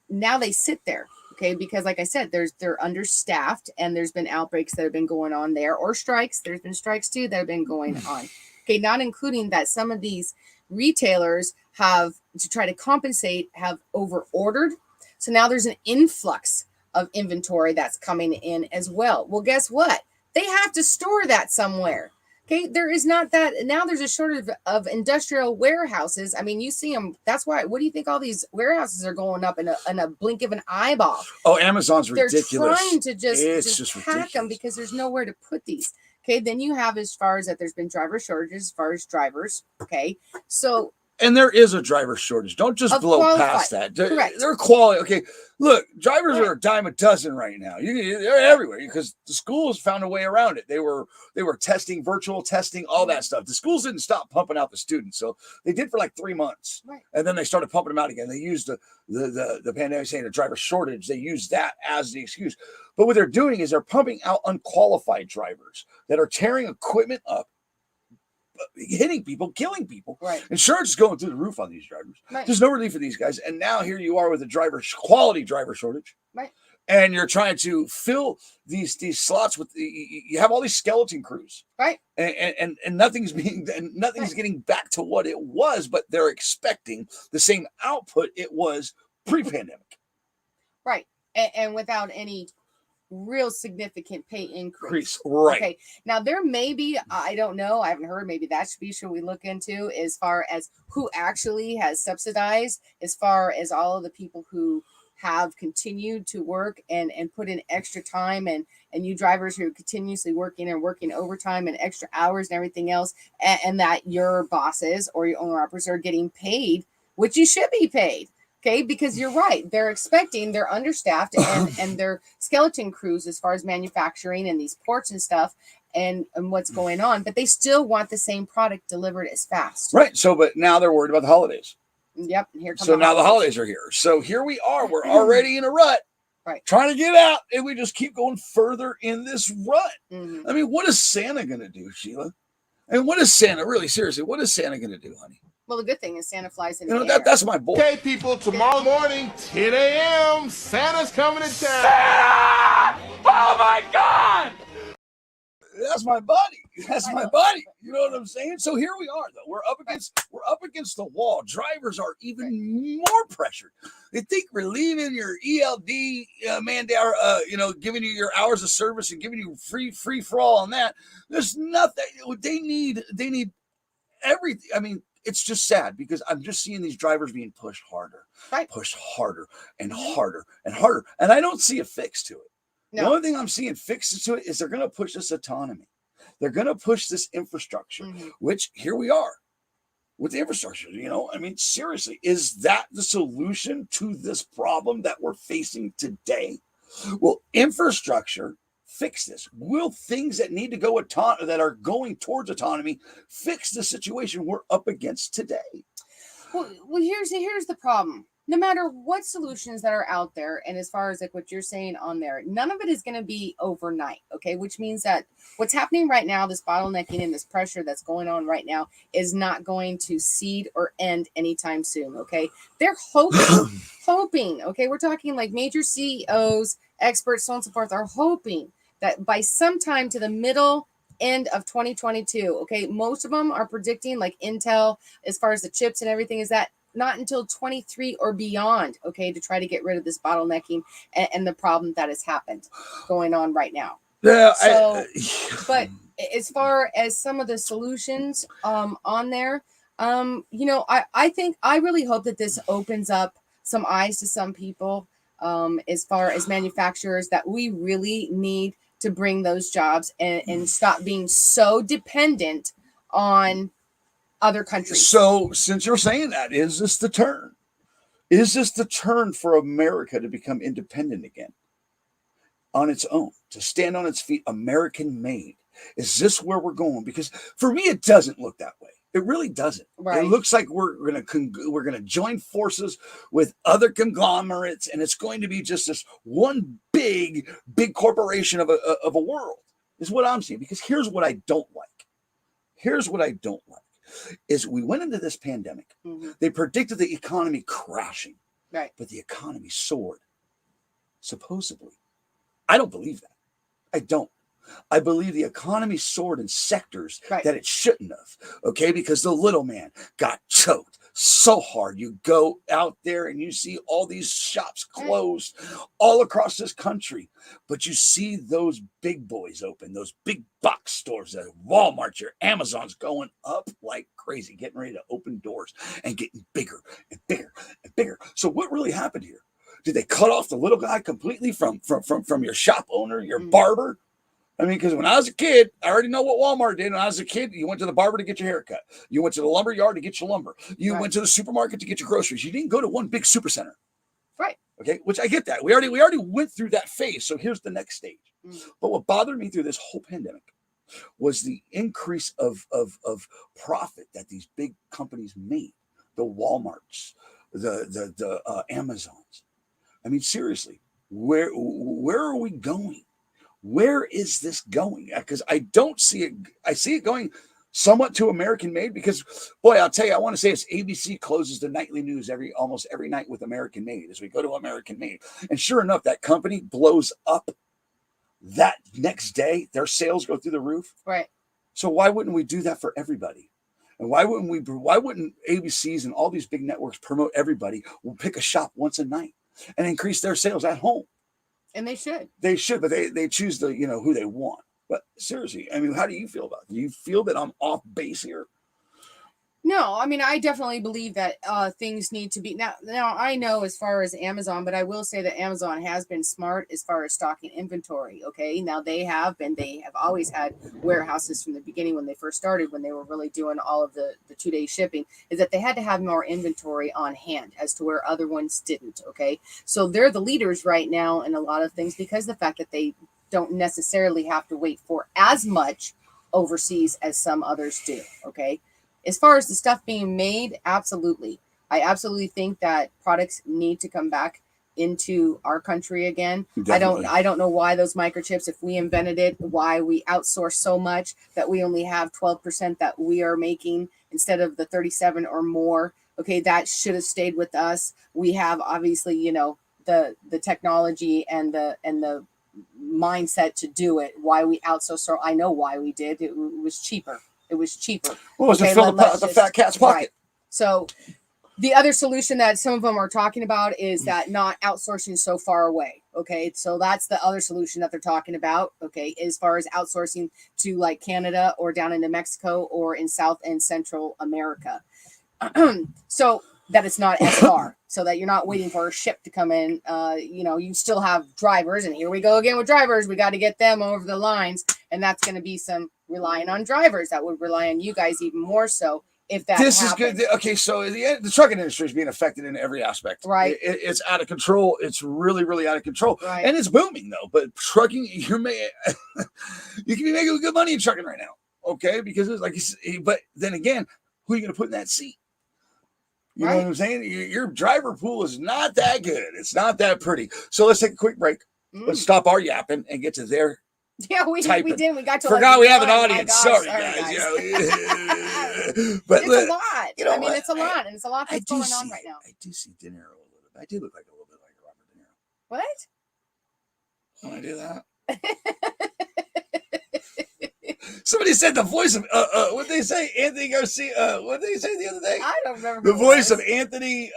now they sit there. Okay, because like I said, they're understaffed, and there's been outbreaks that have been going on there, or strikes. There's been strikes too that have been going on. Okay, not including that some of these retailers have, to try to compensate, have over ordered. So now there's an influx of inventory that's coming in as well. Well, guess what? They have to store that somewhere. Okay, there is not that. Now there's a shortage of industrial warehouses. I mean, you see them. That's why. What do you think all these warehouses are going up in a blink of an eyeball? Oh, Amazon's ridiculous. They're trying to just pack ridiculous. them because there's nowhere to put these. Okay, then you have as far as that there's been driver shortages as far as drivers. Okay, so. And there is a driver shortage. Don't just blow past that. Correct. They're quality. Okay, look, drivers are a dime a dozen right now. They're everywhere because the schools found a way around it. They were testing, virtual testing, all that stuff. The schools didn't stop pumping out the students, so they did for like 3 months, right. And then they started pumping them out again. They used the pandemic, saying the driver shortage. They used that as the excuse. But what they're doing is they're pumping out unqualified drivers that are tearing equipment up, hitting people, killing people. Right. Insurance is going through the roof on these drivers. Right. There's no relief for these guys. And now here you are with a quality driver shortage. Right. And you're trying to fill these slots with you have all these skeleton crews. Right. And nothing's getting back to what it was, but they're expecting the same output it was pre-pandemic. Right. And without any real significant pay increase. Right. Okay. Now there may be, I don't know, I haven't heard, maybe that should we look into as far as who actually has subsidized, as far as all of the people who have continued to work and put in extra time, and you drivers who are continuously working overtime and extra hours and everything else, and that your bosses or your owner operators are getting paid, which you should be paid. Okay, because you're right. They're understaffed and their skeleton crews as far as manufacturing and these ports and stuff and what's going on, but they still want the same product delivered as fast. Right. So, but now they're worried about the holidays. Yep. And here comes so now the holidays are here. So here we are. We're already in a rut. Right. Trying to get out, and we just keep going further in this rut. Mm-hmm. I mean, what is Santa going to do, Sheila? And what is Santa, really seriously, what is Santa going to do, honey? Well, the good thing is Santa flies in the air. That's my boy. Okay, people, tomorrow morning, 10 a.m., Santa's coming to town. Santa! Oh, my God! That's my buddy. That's my buddy. You know what I'm saying? So here we are, though. We're up against the wall. Drivers are even more pressured. They think relieving your ELD mandate, giving you your hours of service and giving you free for all on that. There's nothing. They need everything. I mean, it's just sad because I'm just seeing these drivers being pushed harder, pushed harder and harder and harder, and I don't see a fix to it. No. The only thing I'm seeing fixes to it is they're going to push this autonomy. They're going to push this infrastructure, which here we are with the infrastructure. I mean, seriously, is that the solution to this problem that we're facing today? Will infrastructure fix this? Will things that need to go that are going towards autonomy fix the situation we're up against today? Well, here's the problem. No matter what solutions that are out there, and as far as like what you're saying on there, none of it is going to be overnight, okay? Which means that what's happening right now, this bottlenecking and this pressure that's going on right now, is not going to cede or end anytime soon, okay? They're hoping, okay? We're talking like major CEOs, experts, so on and so forth, are hoping that by sometime to the middle end of 2022, okay? Most of them are predicting, like Intel, as far as the chips and everything, is that not until 23 or beyond, okay, to try to get rid of this bottlenecking and the problem that has happened going on right now. Yeah. But as far as some of the solutions on there, I really hope that this opens up some eyes to some people as far as manufacturers, that we really need to bring those jobs and stop being so dependent on other countries. So since you're saying that, is this the turn? Is this the turn for America to become independent again on its own, to stand on its feet, American made? Is this where we're going? Because for me, it doesn't look that way. It really doesn't. Right. It looks like we're gonna join forces with other conglomerates, and it's going to be just this one big corporation of a world. Is what I'm seeing. Because here's what I don't like. Is we went into this pandemic. They predicted the economy crashing, right? But the economy soared, supposedly. I don't believe that. I don't. I believe the economy soared in sectors that it shouldn't have, okay? Because the little man got choked so hard. You go out there and you see all these shops closed all across this country, but you see those big boys open, those big box stores, that Walmart, your Amazon's going up like crazy, getting ready to open doors and getting bigger and bigger and bigger. So what really happened here? Did they cut off the little guy completely from your shop owner, your barber? I mean, because when I was a kid, I already know what Walmart did. When I was a kid, you went to the barber to get your haircut. You went to the lumber yard to get your lumber. You went to the supermarket to get your groceries. You didn't go to one big super center. Right. Okay, which I get that. We already went through that phase. So here's the next stage. But what bothered me through this whole pandemic was the increase of profit that these big companies made. The Walmarts, the Amazons. I mean, seriously, where are we going? Where is this going? Because I don't see it. I see it going somewhat to American made, because boy, I'll tell you, I want to say it's ABC closes the nightly news almost every night with American made as we go to American made. And sure enough, that company blows up that next day. Their sales go through the roof. Right. So why wouldn't we do that for everybody? And why wouldn't ABCs and all these big networks promote everybody will pick a shop once a night and increase their sales at home? And they should. They should, but they choose the, who they want. But seriously, I mean, how do you feel about it? Do you feel that I'm off base here? No, I mean, I definitely believe that things need to be now. I know as far as Amazon, but I will say that Amazon has been smart as far as stocking inventory. Okay, now they have always had warehouses from the beginning when they first started, when they were really doing all of the 2-day shipping, is that they had to have more inventory on hand as to where other ones didn't. Okay, so they're the leaders right now in a lot of things because of the fact that they don't necessarily have to wait for as much overseas as some others do. Okay. As far as the stuff being made, absolutely. I absolutely think that products need to come back into our country again. Definitely. I don't know why those microchips, if we invented it, why we outsource so much that we only have 12% that we are making instead of the 37 or more. Okay, that should have stayed with us. We have obviously, the technology and the mindset to do it. Why we outsource? So I know why we did. It was cheaper. It was cheaper. Well, it was to fill the fat cat's pocket. Right. So the other solution that some of them are talking about is that not outsourcing so far away. Okay. So that's the other solution that they're talking about. Okay. As far as outsourcing to like Canada or down into Mexico or in South and Central America. So that it's not as far, so that you're not waiting for a ship to come in. You still have drivers, and here we go again with drivers. We got to get them over the lines, and that's going to be some relying on drivers that would rely on you guys even more so if that this happens. Is good. Okay, so the trucking industry is being affected in every aspect. Right. It's out of control. It's really, really out of control. Right. And it's booming though. But trucking, you can be making good money in trucking right now. Okay, because it's like, but then again, who are you going to put in that seat? You know what I'm saying? Your driver pool is not that good. It's not that pretty. So let's take a quick break. Let's stop our yapping and get to their typing. We did. We got to. Forgot we have an audience. Sorry, guys. But it's a lot. It's a lot, and it's a lot that's going on right now. I do see De Niro a little bit. I do look like a little bit like Robert De Niro. What? When I do that. Somebody said the voice of what did they say? Anthony Garcia. What did they say the other day? I don't remember. The voice of Anthony.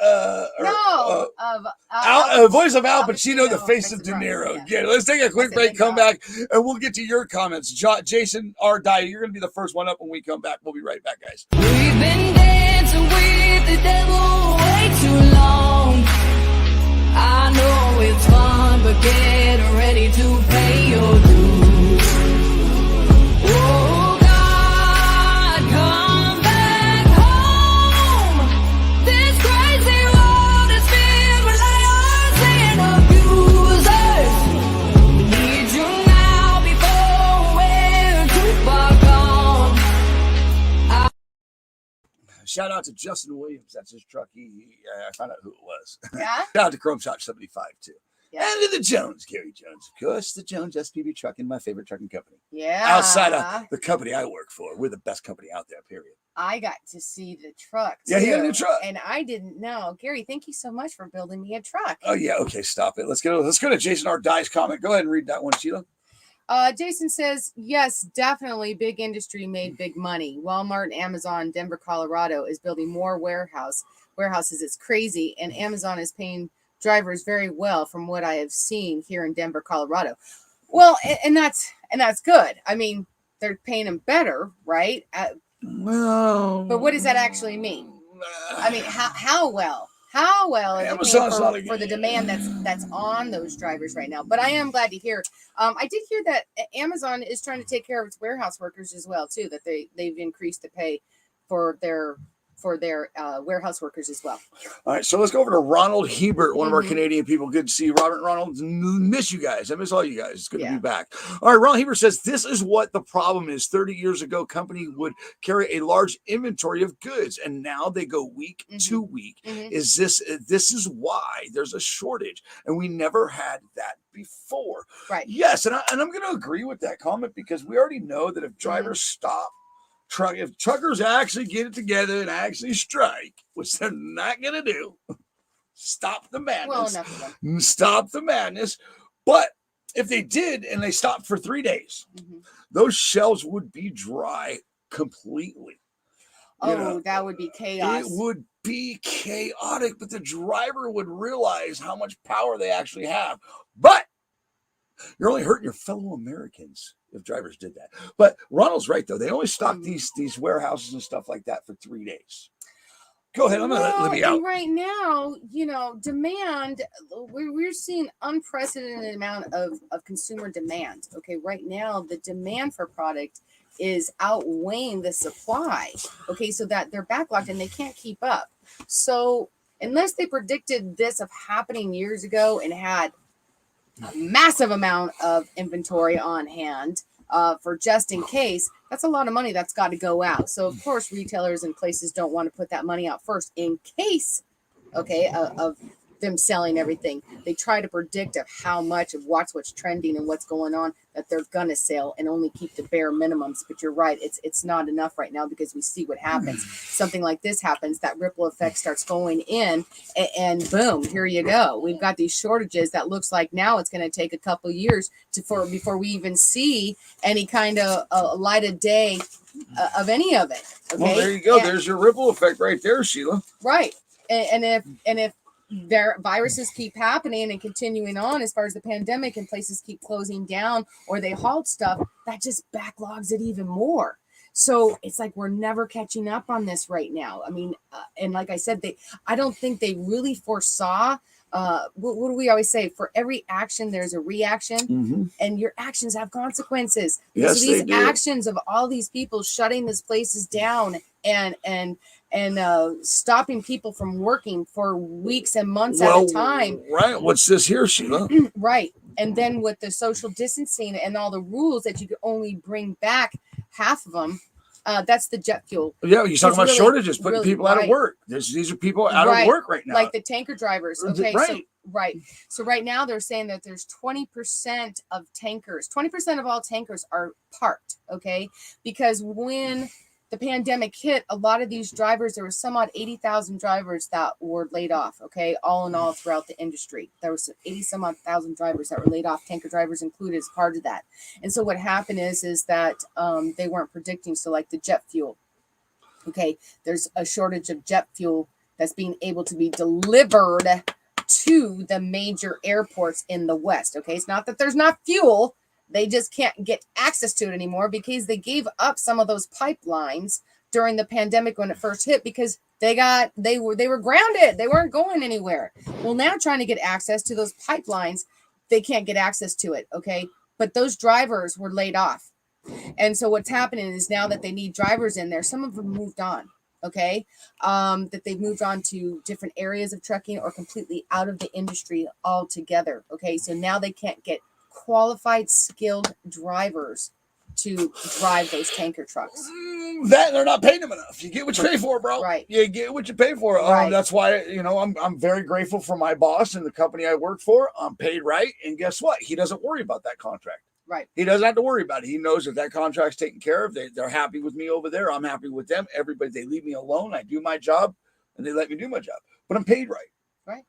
Voice of Al Pacino, the face of De Niro. Yeah. Let's take a quick break. Come back, and we'll get to your comments. Jason R. Dyer, you're going to be the first one up when we come back. We'll be right back, guys. We've been dancing with the devil way too long. I know it's fun, but get ready to pay your dues. Oh God, come back home. This crazy world is filled with liars and abusers. We need you now before we're too far gone. Shout out to Justin Williams. That's his truck. I found out who it was. Yeah. Shout out to Chrome Shot 75 too. Yeah. And to the Jones, Gary Jones. Of course, the Jones SPV Trucking, my favorite trucking company. Yeah. Outside of the company I work for, we're the best company out there, period. I got to see the truck too, Yeah, he got a new truck. and I didn't know. Gary, thank you so much for building me a truck. Oh yeah, okay, stop it. Let's go to Jason R. Dye's comment. Go ahead and read that one, Sheila. Jason says, yes, definitely big industry made big money. Walmart and Amazon, Denver, Colorado is building more warehouses. It's crazy. And Amazon is paying drivers very well from what I have seen here in Denver, Colorado. Well, and that's good. I mean, they're paying them better, right? Well, but what does that actually mean? I mean, how well? How well are they paying for the demand that's on those drivers right now? But I am glad to hear. I did hear that Amazon is trying to take care of its warehouse workers as well too. That they've increased the pay for their warehouse workers as well. All right, so let's go over to Ronald Hebert, one of our Canadian people. Good to see you, Robert and Ronald. Miss you guys. I miss all you guys. It's good to be back. All right, Ronald Hebert says, this is what the problem is. 30 years ago, company would carry a large inventory of goods, and now they go week to week. This is why there's a shortage, and we never had that before. Right. Yes, and I'm going to agree with that comment because we already know that if drivers stop if truckers actually get it together and actually strike, which they're not going to do, stop the madness. Well, enough of them. Stop the madness. But if they did and they stopped for 3 days, those shelves would be dry completely. That would be chaos. It would be chaotic, but the driver would realize how much power they actually have. But you're only hurting your fellow Americans if drivers did that. But Ronald's right, though. They only stock these warehouses and stuff like that for 3 days. Go ahead. I'm going to let Libby out. Right now, demand, we're seeing unprecedented amount of consumer demand. Okay, right now, the demand for product is outweighing the supply. Okay, so that they're backlogged and they can't keep up. So unless they predicted this of happening years ago and had a massive amount of inventory on hand for just in case, that's a lot of money that's got to go out. So of course retailers and places don't want to put that money out first in case of them selling everything. They try to predict of how much of what's trending and what's going on that they're gonna sell and only keep the bare minimums. But you're right, it's not enough right now because we see what happens. Something like this happens, that ripple effect starts going in, and boom, here you go. We've got these shortages that looks like now it's going to take a couple years before we even see any kind of light of day of any of it. Okay? Well, there you go. There's your ripple effect right there, Sheila. Right, and if their viruses keep happening and continuing on as far as the pandemic and places keep closing down or they halt stuff, that just backlogs it even more. So it's like we're never catching up on this right now. I mean, and like I said, I don't think they really foresaw. What do we always say? For every action, there's a reaction, and your actions have consequences. Yes, so these they do. actions of all these people shutting these places down and stopping people from working for weeks and months at a time. Right. What's this here, Sheila? Right. And then with the social distancing and all the rules that you could only bring back half of them, that's the jet fuel. Yeah, you're talking about shortages, putting people out of work. These are people out of work right now. Like the tanker drivers. Okay, right. So right now they're saying that there's 20% of tankers, 20% of all tankers are parked, okay? Because when the pandemic hit, a lot of these drivers, there was some odd 80,000 drivers that were laid off, okay? All in all throughout the industry. There was 80 some odd thousand drivers that were laid off, tanker drivers included as part of that. And so what happened is that they weren't predicting, so like the jet fuel, okay? There's a shortage of jet fuel that's being able to be delivered to the major airports in the West, okay? It's not that there's not fuel. They just can't get access to it anymore because they gave up some of those pipelines during the pandemic when it first hit because they were grounded. They weren't going anywhere. Well, now trying to get access to those pipelines, they can't get access to it, okay? But those drivers were laid off. And so what's happening is now that they need drivers in there, some of them moved on, okay? That they've moved on to different areas of trucking or completely out of the industry altogether, okay? So now they can't get qualified, skilled drivers to drive those tanker trucks. That they're not paying them enough. You get what you pay for, bro. Right. You get what you pay for. Right. That's why, I'm very grateful for my boss and the company I work for. I'm paid right. And guess what? He doesn't worry about that contract. Right. He doesn't have to worry about it. He knows that contract's taken care of. They're happy with me over there. I'm happy with them. Everybody, they leave me alone. I do my job and they let me do my job. But I'm paid right. Right.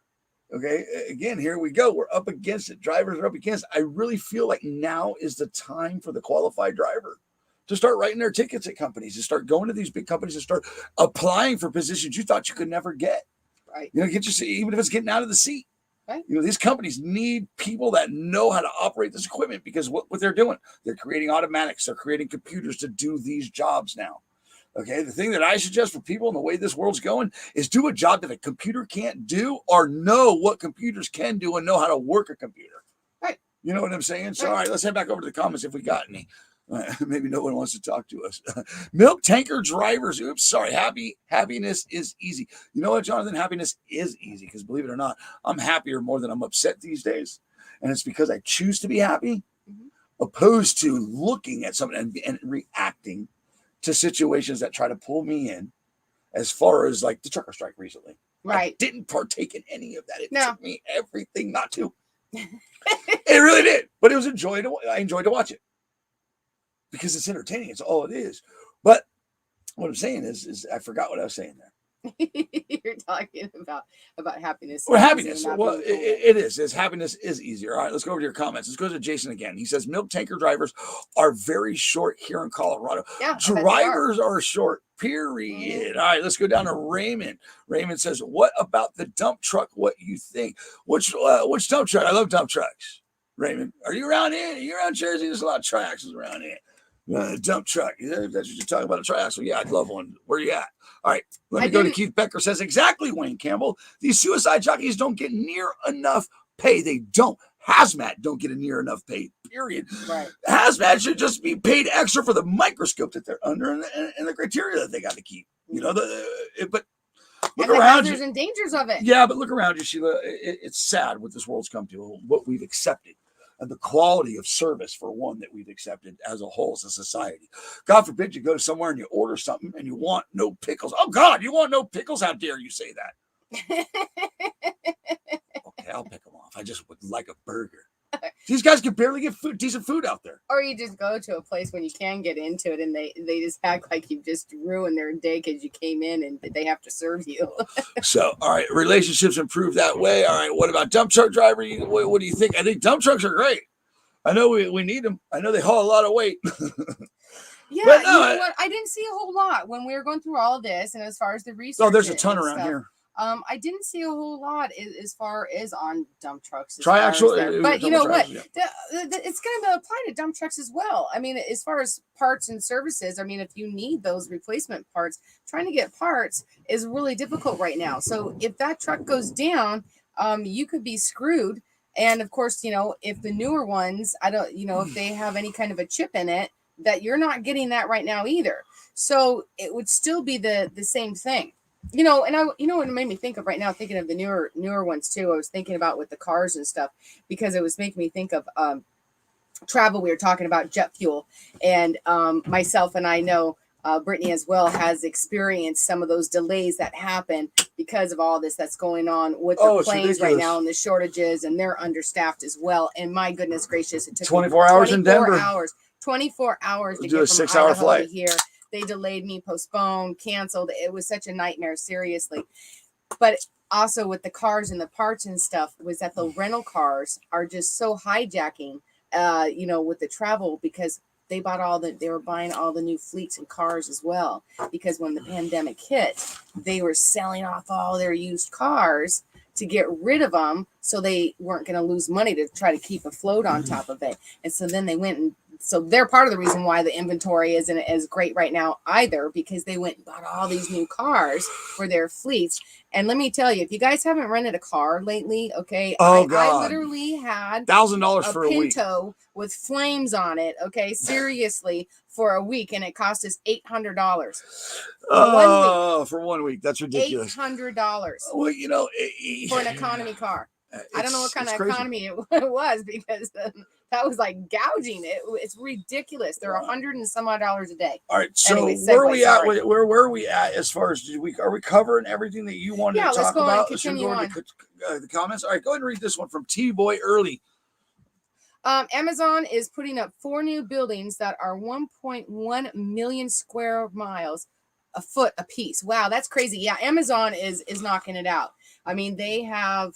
Okay, again, here we go. We're up against it. Drivers are up against it. I really feel like now is the time for the qualified driver to start writing their tickets at companies, to start going to these big companies and start applying for positions you thought you could never get. Right. Get your seat, even if it's getting out of the seat. Right. These companies need people that know how to operate this equipment because what they're doing, they're creating automatics, they're creating computers to do these jobs now. Okay, the thing that I suggest for people in the way this world's going is do a job that a computer can't do or know what computers can do and know how to work a computer. Right. You know what I'm saying? So, all right, let's head back over to the comments if we got any. Maybe no one wants to talk to us. Milk tanker drivers. Oops, sorry. Happiness is easy. You know what, Jonathan? Happiness is easy because believe it or not, I'm happier more than I'm upset these days. And it's because I choose to be happy opposed to looking at something and reacting to situations that try to pull me in, as far as like the trucker strike recently. Right. I didn't partake in any of that. It No. took me everything not to. It really did. But it was I enjoyed to watch it. Because it's entertaining. It's all it is. But what I'm saying is I forgot what I was saying there. You're talking about happiness. Well, happiness. Not Well, being cold. it is. It's happiness is easier. All right, let's go over to your comments. Let's go to Jason again. He says milk tanker drivers are very short here in Colorado. Yeah, I bet they are. Drivers are short. Period. All right, let's go down to Raymond. Raymond says, "What about the dump truck? What you think? Which dump truck? I love dump trucks." Raymond, are you around here? Are you around Jersey? There's a lot of triaxles around here. Dump truck. That's what you're talking about, a triaxle. Yeah, I'd love one. Where you at? All right, let me go to Keith Becker. Says, exactly, Wayne Campbell. These suicide jockeys don't get near enough pay. They don't. Hazmat don't get a near enough pay, period. Right. Hazmat should just be paid extra for the microscope that they're under and the criteria that they got to keep. You know, but look and around the you. and dangers of it. Yeah, but look around you, Sheila. It's sad what this world's come to, what we've accepted. And the quality of service, for one, that we've accepted as a whole, as a society. God forbid you go somewhere and you order something and you want no pickles. Oh, God, you want no pickles? How dare you say that? Okay, I'll pick them off. I just would like a burger. These guys can barely get decent food out there. Or you just go to a place when you can get into it and they just act like you just ruined their day because you came in and they have to serve you. So, all right, relationships improve that way. All right, what about dump truck driver? What do you think? I think dump trucks are great. I know we need them. I know they haul a lot of weight. Yeah, but no, you know what? I didn't see a whole lot when we were going through all of this, and as far as the research. Oh, there's a ton around here. I didn't see a whole lot as far as on dump trucks. Triaxle, but you know what? Yeah. It's going to apply to dump trucks as well. I mean, as far as parts and services, I mean, if you need those replacement parts, trying to get parts is really difficult right now. So if that truck goes down, you could be screwed. And of course, you know, if the newer ones, if they have any kind of a chip in it, that you're not getting that right now either. So it would still be the same thing. You know, and what it made me think of right now, thinking of the newer ones too. I was thinking about with the cars and stuff, because it was making me think of travel. We were talking about jet fuel, and myself and I know Brittany as well has experienced some of those delays that happen because of all this that's going on with the planes right now and the shortages, and they're understaffed as well. And my goodness gracious, it took 24 hours in Denver. 24 hours to do get a from 6-hour Idaho flight to here. They delayed me, postponed, canceled. It was such a nightmare, seriously. But also with the cars and the parts and stuff was that the rental cars are just so hijacking, with the travel, because they were buying all the new fleets and cars as well. Because when the pandemic hit, they were selling off all their used cars to get rid of them, so they weren't going to lose money to try to keep afloat on top of it. And so then they went and so they're part of the reason why the inventory isn't as great right now either, because they went and bought all these new cars for their fleets. And let me tell you, if you guys haven't rented a car lately, okay, I literally had $1,000 for a week. Pinto with flames on it, okay, seriously, for a week, and it cost us $800. Oh, for 1 week. That's ridiculous. $800. Well, for an economy car. I don't know what kind of economy it was, because that was like gouging. It's ridiculous. They're $100 and some odd dollars a day. All right. So anyway, where are we at? Where are we at as far as are we covering everything that you wanted to talk about? Let's go on. The comments. All right. Go ahead and read this one from T-Boy Early. Amazon is putting up 4 new buildings that are 1.1 million square miles a foot a piece. Wow, that's crazy. Yeah, Amazon is knocking it out. I mean, they're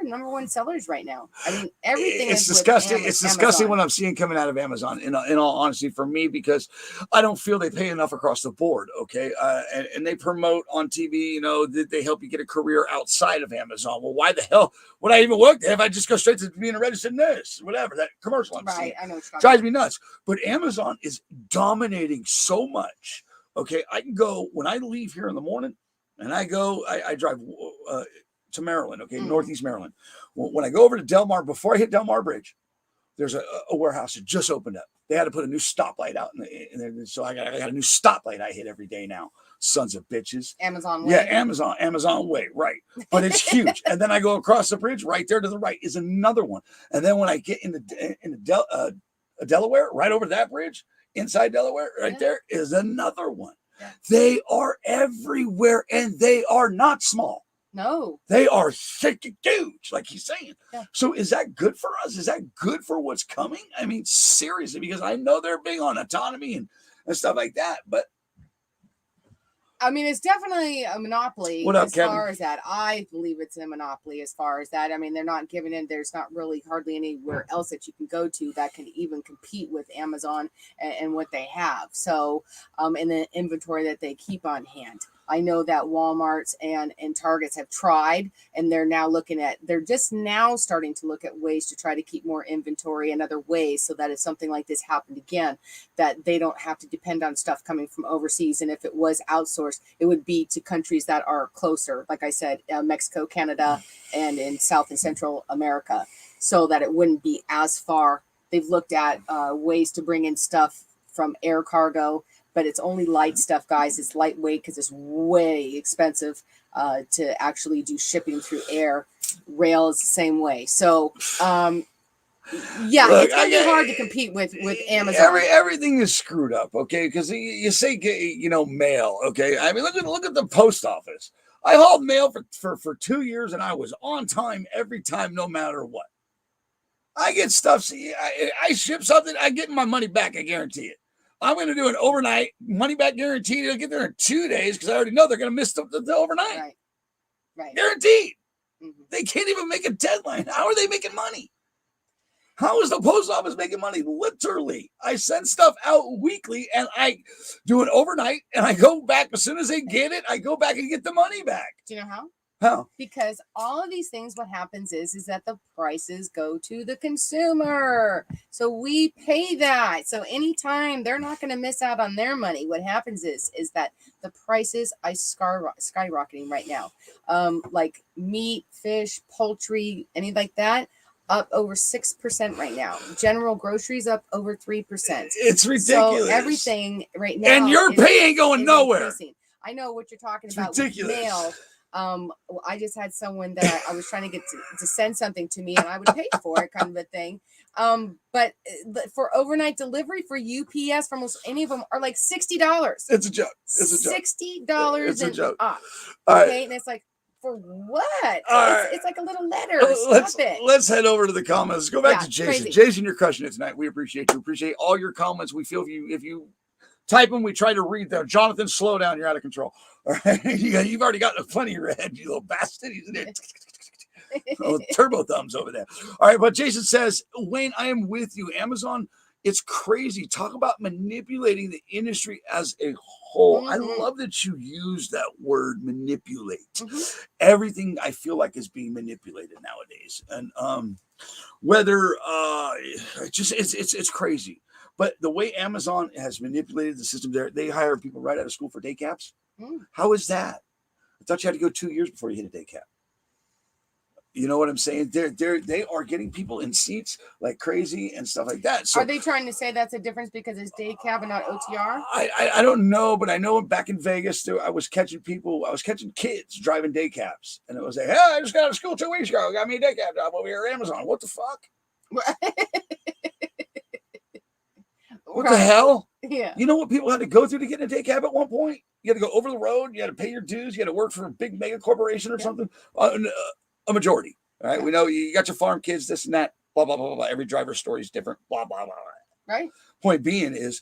number one sellers right now. I mean, everything it's disgusting. It's disgusting what I'm seeing coming out of Amazon, in all honesty, for me, because I don't feel they pay enough across the board. Okay. And they promote on TV, that they help you get a career outside of Amazon. Well, why the hell would I even work there if I just go straight to being a registered nurse, whatever, that commercial I'm seeing. I know. Drives me nuts. But Amazon is dominating so much. Okay. I can go when I leave here in the morning, and I drive to Maryland, okay, Northeast Maryland. When I go over to Del Mar, before I hit Del Mar Bridge, there's a warehouse that just opened up. They had to put a new stoplight out in there, so I got a new stoplight I hit every day now. Sons of bitches. Amazon Way. Yeah, Amazon Way, right. But it's huge. And then I go across the bridge, right there to the right is another one. And then when I get into Delaware, right over that bridge, inside Delaware, right there is another one. Yeah. They are everywhere, and they are not small. No. They are thick and huge, like he's saying. Yeah. So is that good for us? Is that good for what's coming? I mean, seriously, because I know they're big on autonomy and stuff like that, but I mean, it's definitely a monopoly What up, as Kevin? far as that. I believe it's a monopoly as far as that. I mean, they're not giving in. There's not really hardly anywhere else that you can go to that can even compete with Amazon and what they have. So, in the inventory that they keep on hand. I know that Walmart's and Targets have tried, and they're just now starting to look at ways to try to keep more inventory and other ways so that if something like this happened again, that they don't have to depend on stuff coming from overseas. And if it was outsourced, it would be to countries that are closer, like I said, Mexico, Canada, and in South and Central America, so that it wouldn't be as far. They've looked at ways to bring in stuff from air cargo, but it's only light stuff, guys. It's lightweight because it's way expensive to actually do shipping through air. Rail is the same way. So, yeah, Look, it's going to be hard to compete with Amazon. Everything is screwed up, okay? Because you say, mail, okay? I mean, look at the post office. I hauled mail for 2 years, and I was on time every time, no matter what. I get stuff. See, I ship something, I get my money back. I guarantee it. I'm going to do an overnight money back guarantee. It'll get there in 2 days because I already know they're going to miss the overnight. Right. Guaranteed. Mm-hmm. They can't even make a deadline. How are they making money? How is the post office making money? Literally, I send stuff out weekly and I do it overnight and I go back as soon as they get it. I go back and get the money back. Do you know how? How? Because all of these things, what happens is that the prices go to the consumer. So we pay that. So anytime they're not going to miss out on their money, what happens is that the prices are skyrocketing right now. Like meat, fish, poultry, anything like that, up over 6% right now. General groceries up over 3%. It's ridiculous. So everything right now. And your pay ain't going nowhere. Increasing. I know what you're talking It's about. ridiculous. With mail. I just had someone that I was trying to get to send something to me and I would pay for it, kind of a thing. But for overnight delivery for UPS, for almost any of them are like $60. It's a joke. It's a joke. $60 It's a joke. up. All Okay, right. and it's like, for what? Right. It's like a little letter. Let's head over to the comments. Go back to Jason. Crazy. Jason, you're crushing it tonight. We appreciate you. Appreciate all your comments. We feel if you type them, we try to read them. Jonathan, slow down. You're out of control. All right. You've already got plenty read, you little bastard. He's in there. Oh, turbo thumbs over there. All right. But Jason says, Wayne, I am with you. Amazon, it's crazy. Talk about manipulating the industry as a whole. Mm-hmm. I love that you use that word, manipulate. Mm-hmm. Everything I feel like is being manipulated nowadays. And whether it's crazy. But the way Amazon has manipulated the system there, they hire people right out of school for day cabs. How is that? I thought you had to go 2 years before you hit a day cab. You know what I'm saying? They are getting people in seats like crazy and stuff like that. So are they trying to say that's a difference because it's day cab and not OTR? I don't know, but I know back in Vegas, I was catching kids driving day cabs. And it was like, hey, I just got out of school 2 weeks ago. I got me a day cab job over here at Amazon. What the fuck? What the hell? Yeah. You know what people had to go through to get in a day cab at one point? You had to go over the road. You had to pay your dues. You had to work for a big mega corporation or something. A majority. All right. We know you got your farm kids, this and that, blah, blah, blah, blah, blah. Every driver's story is different, blah, blah, blah. Right. Point being is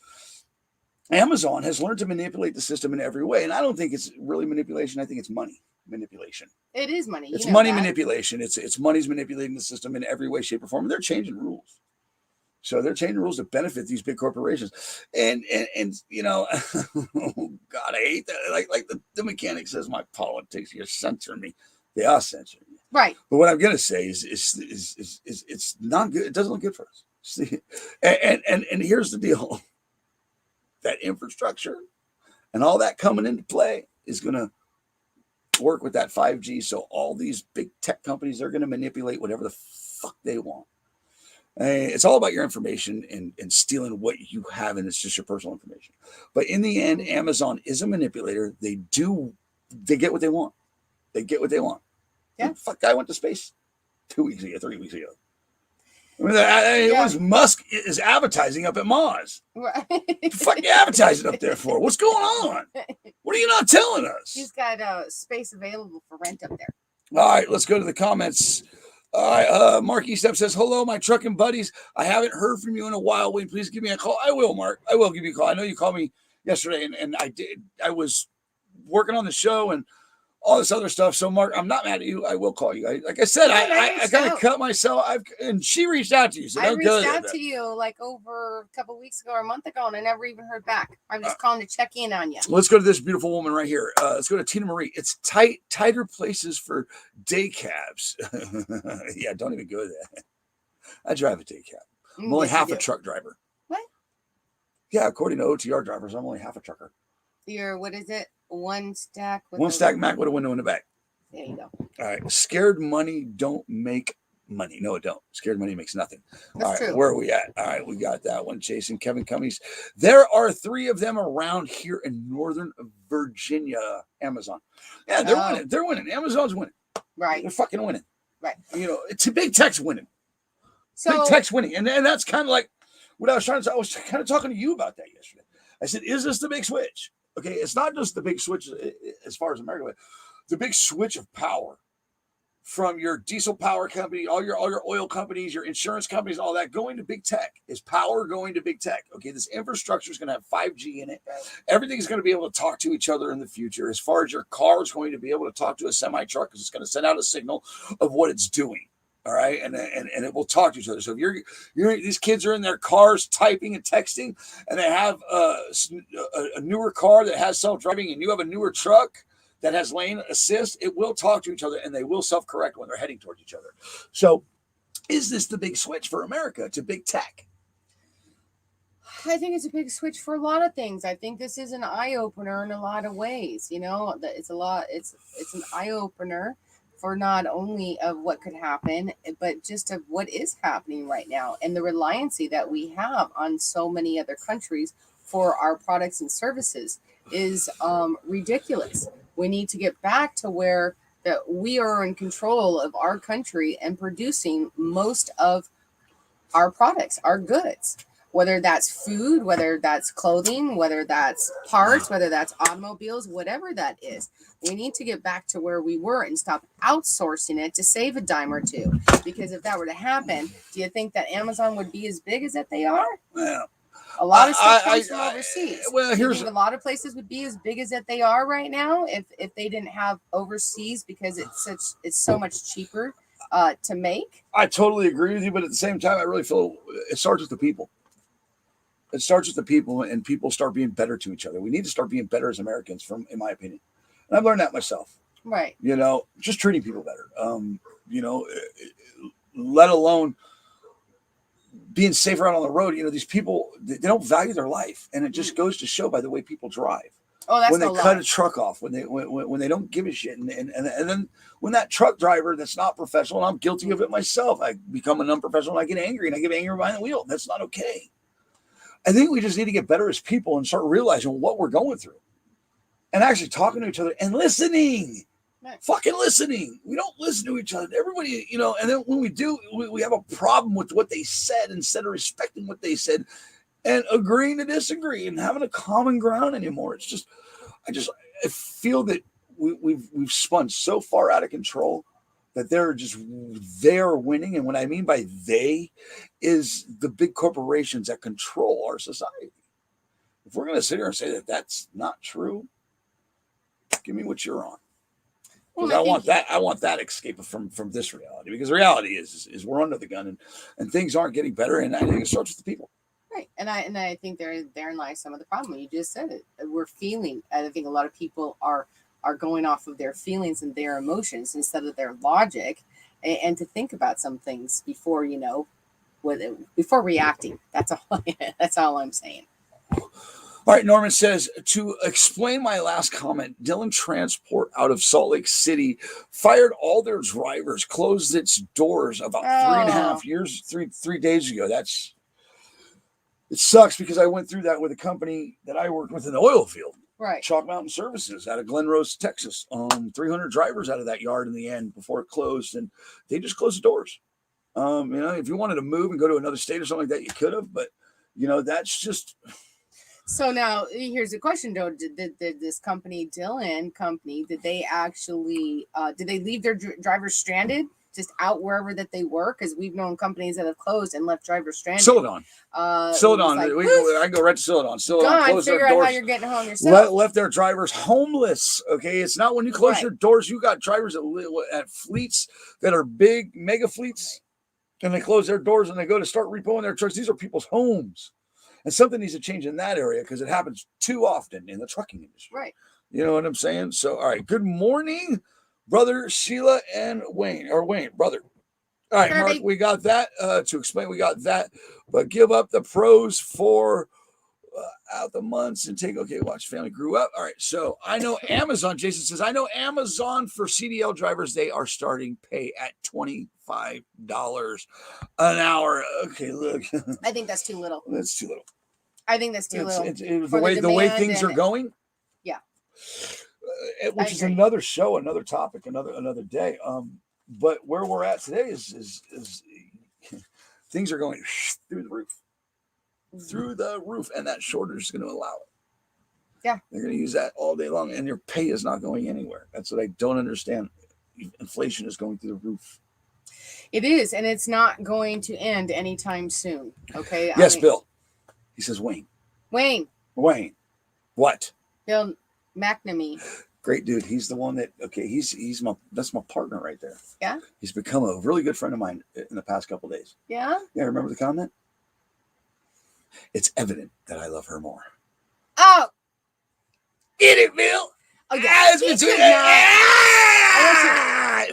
Amazon has learned to manipulate the system in every way. And I don't think it's really manipulation. I think it's money manipulation. It is money. It's money manipulation. It's money's manipulating the system in every way, shape, or form. They're changing rules. So they're changing rules to benefit these big corporations. And you know, oh God, I hate that. Like the mechanic says, my politics, you're censoring me. They are censoring me. Right. But what I'm going to say is it's not good. It doesn't look good for us. See? And here's the deal. That infrastructure and all that coming into play is going to work with that 5G. So all these big tech companies are going to manipulate whatever the fuck they want. It's all about your information and stealing what you have, and it's just your personal information. But in the end, Amazon is a manipulator. They get what they want. They get what they want. Yeah. The fuck guy went to space 2 weeks ago, 3 weeks ago. I mean, it was Musk is advertising up at Mars. Right. The fuck you advertising up there for? What's going on? What are you not telling us? He's got space available for rent up there. All right, let's go to the comments. All right, Mark Estep says, hello, my trucking buddies. I haven't heard from you in a while. Wayne, please give me a call. I will, Mark. I will give you a call. I know you called me yesterday, and I did. I was working on the show and all this other stuff. So, Mark, I'm not mad at you. I will call you. Like I said, I kind of cut myself. And she reached out to you. So I reached out to you like over a couple weeks ago or a month ago, and I never even heard back. I'm just calling to check in on you. Let's go to this beautiful woman right here. Let's go to Tina Marie. It's tighter places for day cabs. Yeah, don't even go there. I drive a day cab. I'm only half a truck driver. What? Yeah, according to OTR drivers, I'm only half a trucker. You're, what is it? One stack Mac with a window in the back. There you go. All right. Scared money don't make money. No, it don't. Scared money makes nothing. That's all right. true. Where are we at? All right. We got that one. Jason, Kevin Cummings. There are 3 of them around here in Northern Virginia. Amazon. Yeah, they're winning. They're winning. Amazon's winning. Right. They're fucking winning. Right. You know, it's a big tech's winning. So big tech's winning. And that's kind of like what I was trying to say. I was kind of talking to you about that yesterday. I said, is this the big switch? Okay, it's not just the big switch as far as America, but the big switch of power from your diesel power company, all your oil companies, your insurance companies, all that going to big tech. Is power going to big tech? Okay, this infrastructure is going to have 5G in it. Everything is going to be able to talk to each other in the future. As far as your car is going to be able to talk to a semi truck, because it's going to send out a signal of what it's doing. All right, and it will talk to each other. So if these kids are in their cars typing and texting, and they have a newer car that has self-driving, and you have a newer truck that has lane assist, it will talk to each other, and they will self-correct when they're heading towards each other. So, is this the big switch for America to big tech? I think it's a big switch for a lot of things. I think this is an eye-opener in a lot of ways. You know, it's an eye-opener for not only of what could happen, but just of what is happening right now and the reliancy that we have on so many other countries for our products and services is ridiculous. We need to get back to where that we are in control of our country and producing most of our products, our goods, whether that's food, whether that's clothing, whether that's parts, whether that's automobiles, whatever that is. We need to get back to where we were and stop outsourcing it to save a dime or two. Because if that were to happen, do you think that Amazon would be as big as that they are? Yeah. A lot of stuff comes from overseas. Well, Do you think a lot of places would be as big as that they are right now if they didn't have overseas, because it's so much cheaper to make. I totally agree with you, but at the same time, I really feel it starts with the people. It starts with the people, and people start being better to each other. We need to start being better as Americans, in my opinion. And I've learned that myself. Right. You know, just treating people better. You know, let alone being safer out on the road. You know, these people, they don't value their life, and it just goes to show by the way people drive. Oh, that's when they cut a truck off, when they don't give a shit, and then when that truck driver that's not professional, and I'm guilty of it myself, I become an unprofessional, and I get angry, and I get angry behind the wheel. That's not okay. I think we just need to get better as people and start realizing what we're going through, and actually talking to each other and listening. Fucking listening. We don't listen to each other. Everybody, you know, and then when we do, we have a problem with what they said instead of respecting what they said and agreeing to disagree and having a common ground anymore. It's just, I feel that we've spun so far out of control that they're winning. And what I mean by they is the big corporations that control our society. If we're going to sit here and say that that's not true, give me what you're on. Because I want that escape from this reality. Because the reality is we're under the gun and things aren't getting better. And I think it starts with the people. Right. And I think therein lies some of the problem. You just said it. We're feeling. I think a lot of people are going off of their feelings and their emotions instead of their logic, and to think about some things before, you know, before reacting. That's all I'm saying. All right, Norman says, to explain my last comment, Dillon Transport out of Salt Lake City fired all their drivers, closed its doors about 3.5 years, three days ago. It sucks because I went through that with a company that I worked with in the oil field. Right. Chalk Mountain Services out of Glen Rose, Texas. 300 drivers out of that yard in the end before it closed, and they just closed the doors. You know, if you wanted to move and go to another state or something like that, you could have, but you know, that's just. So now here's a question though: Did this company, Dillon Company, did they actually did they leave their drivers stranded just out wherever that they work, because we've known companies that have closed and left drivers stranded. Silicon. Silicon. Like, I go right to Silicon. Gone, figure out how you're getting home yourself. Left their drivers homeless. Okay, it's not when you close your doors. You got drivers at fleets that are big mega fleets, and they close their doors and they go to start repoing their trucks. These are people's homes, and something needs to change in that area because it happens too often in the trucking industry. Right. You know what I'm saying? So, all right. Good morning, brother Shela and Wayne, brother. All right, Mark, we got that to explain. We got that, but give up the pros for out the months and take. Okay, watch family grew up. All right, so I know Amazon. Jason says I know Amazon for CDL drivers. They are starting pay at $25 an hour. Okay, look. I think that's too little. That's too little. I think that's too little. The way things are going. Yeah. Which is another show, another topic, another day. But where we're at today is things are going through the roof, and that shortage is going to allow it. Yeah, they're going to use that all day long, and your pay is not going anywhere. That's what I don't understand. Inflation is going through the roof. It is, and it's not going to end anytime soon. Okay. Yes, Bill. He says Wayne. What? Bill McNamee. Great dude. He's the one that, that's my partner right there. Yeah. He's become a really good friend of mine in the past couple of days. Yeah. Yeah. Remember the comment? It's evident that I love her more. Oh. Get it, Bill. Oh, yeah.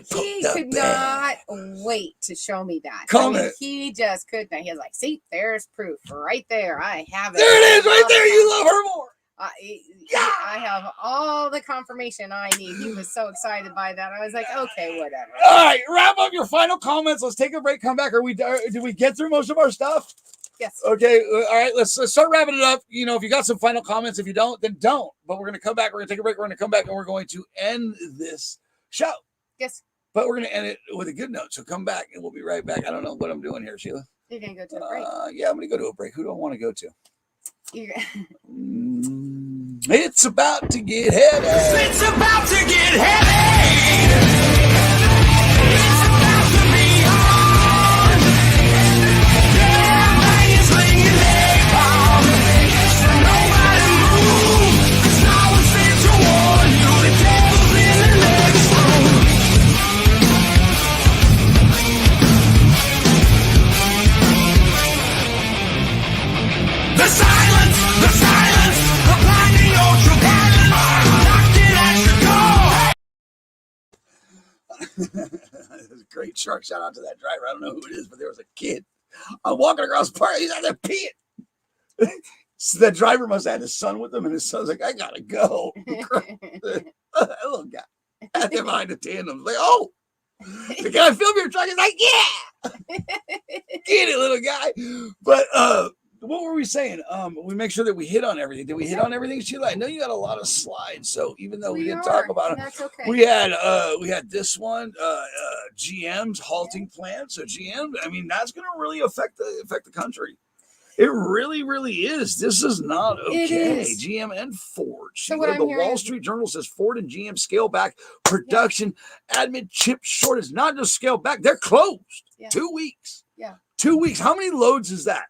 He could not wait to show me that. Comment. He just couldn't. He was like, see, there's proof right there. I have it. There it is right there. You love her more. I have all the confirmation I need. He was so excited by that. I was like, okay, whatever. All right, wrap up your final comments. Let's take a break. Come back. Did we get through most of our stuff? Yes. Okay. All right. Let's start wrapping it up. You know, if you got some final comments, if you don't, then don't. But we're gonna come back. We're gonna take a break. We're gonna come back and we're going to end this show. Yes. But we're gonna end it with a good note. So come back and we'll be right back. I don't know what I'm doing here, Sheila. You're gonna go to a break. Yeah, I'm gonna go to a break. Who do I want to go to? It's about to get heavy. It's about to get heavy. It's about to be on. Everybody's ringing their call. So nobody move. 'Cause no one's there to warn you. The devil's in the next room. The silence, the blinding ultraviolet, locked in at your door. That's a great shark. Shout out to that driver. I don't know who it is, but there was a kid. I'm walking across the park. He's out there peeing. So that driver must have had his son with him, and his son's like, I gotta go. That little guy out there behind the tandem. Like, oh, can I film your truck? He's like, yeah. Get it, little guy. But what were we saying? We make sure that we hit on everything. Did we hit on everything, Sheila? I know you got a lot of slides, so even though we didn't talk about it, that's okay. we had this one, GM's halting plan. So GM, I mean, that's going to really affect the country. It really, really is. This is not okay. GM and Ford. So what the Wall Street Journal says Ford and GM scale back production amid chip shortage. Not just scale back; they're closed. 2 weeks. Yeah. 2 weeks. How many loads is that?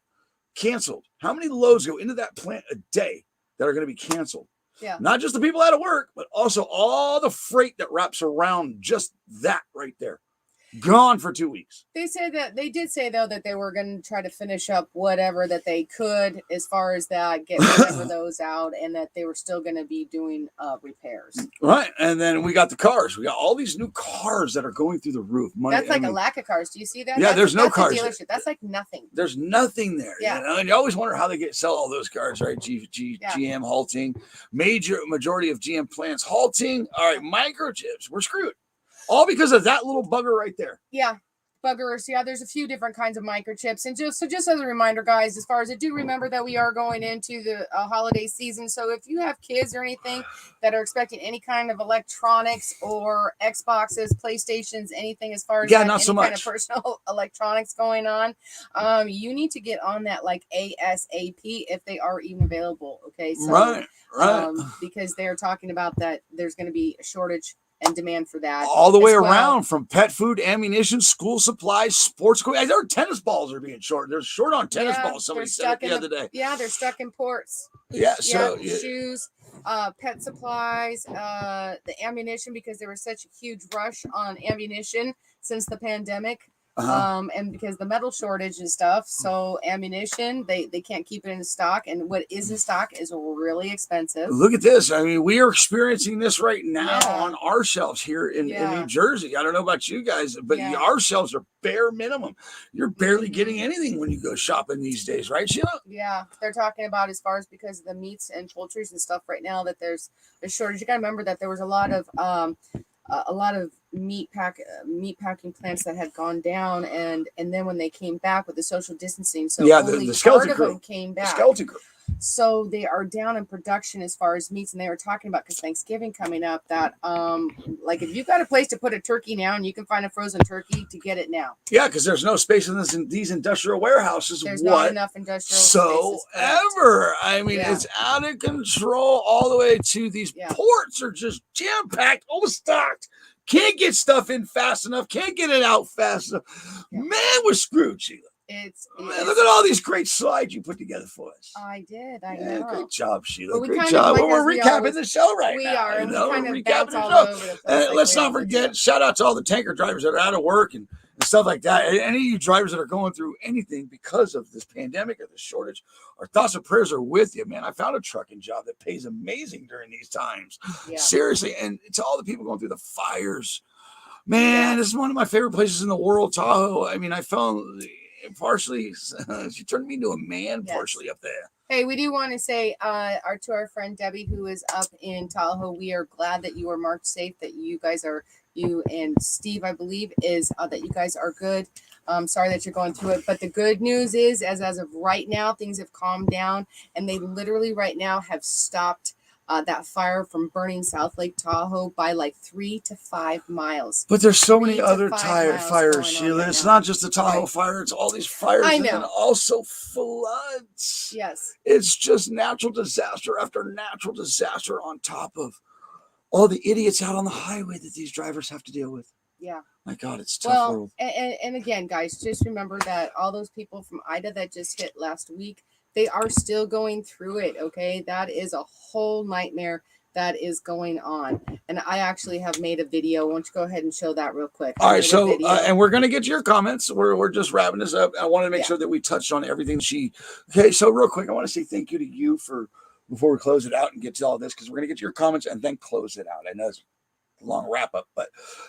Canceled. How many loads go into that plant a day that are going to be canceled? Yeah. Not just the people out of work, but also all the freight that wraps around just that right there. Gone for 2 weeks. They did say though that they were going to try to finish up whatever that they could as far as that, get whatever those out, and that they were still going to be doing repairs. Right, and then we got the cars. We got all these new cars that are going through the roof. That's like a lack of cars. Do you see that? Yeah, there's no cars. Dealership. That's like nothing. There's nothing there. Yeah, you know? And you always wonder how they sell all those cars, right? GM halting, majority of GM plants halting. All right, microchips. We're screwed. All because of that little bugger right there. Yeah, buggers. Yeah, there's a few different kinds of microchips. And just as a reminder, guys, as far as I do remember that we are going into the holiday season. So if you have kids or anything that are expecting any kind of electronics or Xboxes, PlayStations, anything as far as not so much kind of personal electronics going on, you need to get on that like ASAP if they are even available. Okay, so right. Because they're talking about that there's going to be a shortage and demand for that. All the way as well. around, from pet food, ammunition, school supplies, sports equipment. There are tennis balls are being short. They're short on tennis balls. Somebody said it the other day. Yeah, they're stuck in ports. Yeah, so shoes, pet supplies, the ammunition, because there was such a huge rush on ammunition since the pandemic. And because the metal shortage and stuff, so ammunition, they can't keep it in stock, and what is in stock is really expensive. Look at this. I mean, we are experiencing this right now on our shelves here in New Jersey. I don't know about you guys, but our shelves are bare minimum. You're barely getting anything when you go shopping these days, right, Sheila? Yeah, they're talking about, as far as because of the meats and poultries and stuff right now, that there's a shortage. You got to remember that there was a lot of meat packing plants that had gone down, and then when they came back with the social distancing, so only the skeleton part of crew them came back. The skeleton crew. So they are down in production as far as meats, and they were talking about, because Thanksgiving coming up, that like if you've got a place to put a turkey now and you can find a frozen turkey, to get it now. Yeah, because there's no space in these industrial warehouses. There's not enough industrial spaces. I mean, it's out of control all the way to these ports are just jam-packed, overstocked. Can't get stuff in fast enough. Can't get it out fast enough. Man, we're screwed, Sheila. Man, look at all these great slides you put together for us. I did. I know. Great job, Sheila. Well, great job. We're recapping the show right now. We are. And we're recapping the show. And let's not forget, shout out to all the tanker drivers that are out of work and stuff like that. Any of you drivers that are going through anything because of this pandemic or this shortage, our thoughts and prayers are with you, man. I found a trucking job that pays amazing during these times. Seriously. And to all the people going through the fires, man, this is one of my favorite places in the world, Tahoe. I mean, I found partially, she turned me into a man partially up there. Hey, we do want to say to our friend Debbie, who is up in Tahoe, we are glad that you are marked safe, that you and Steve, I believe, is that you guys are good. Sorry that you're going through it, but the good news is, as of right now, things have calmed down, and they literally right now have stopped that fire from burning South Lake Tahoe by like 3 to 5 miles. But there's so many other fires, Sheila. It's not just the Tahoe fire. It's all these fires. I know. And also floods. Yes. It's just natural disaster after natural disaster on top of all the idiots out on the highway that these drivers have to deal with. Yeah. My God, it's a tough world. And again, guys, just remember that all those people from Ida that just hit last week, they are still going through it, okay? That is a whole nightmare that is going on. And I actually have made a video. Why don't you go ahead and show that real quick? All right, so, and we're going to get to your comments. We're just wrapping this up. I wanted to make sure that we touched on everything okay, so real quick, I want to say thank you to you before we close it out and get to all this, because we're going to get to your comments and then close it out. I know it's a long wrap up, but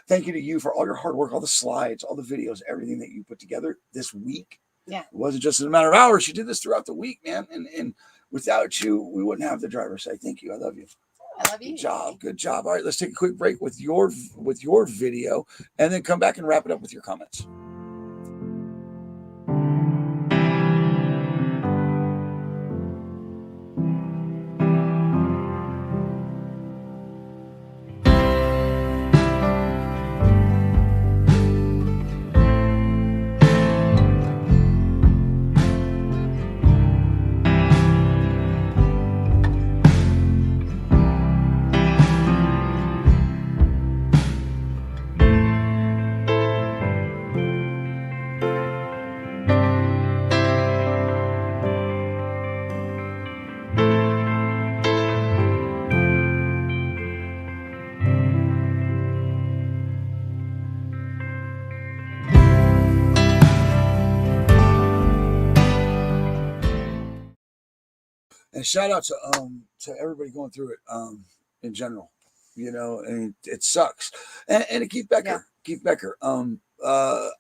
thank you to you for all your hard work, all the slides, all the videos, everything that you put together this week. Yeah. It wasn't just in a matter of hours. You did this throughout the week, man. And without you, we wouldn't have the driver say thank you. I love you. I love you. Good job. All right, let's take a quick break with your video and then come back and wrap it up with your comments. And shout out to everybody going through it in general, and it sucks. And Keith Becker, I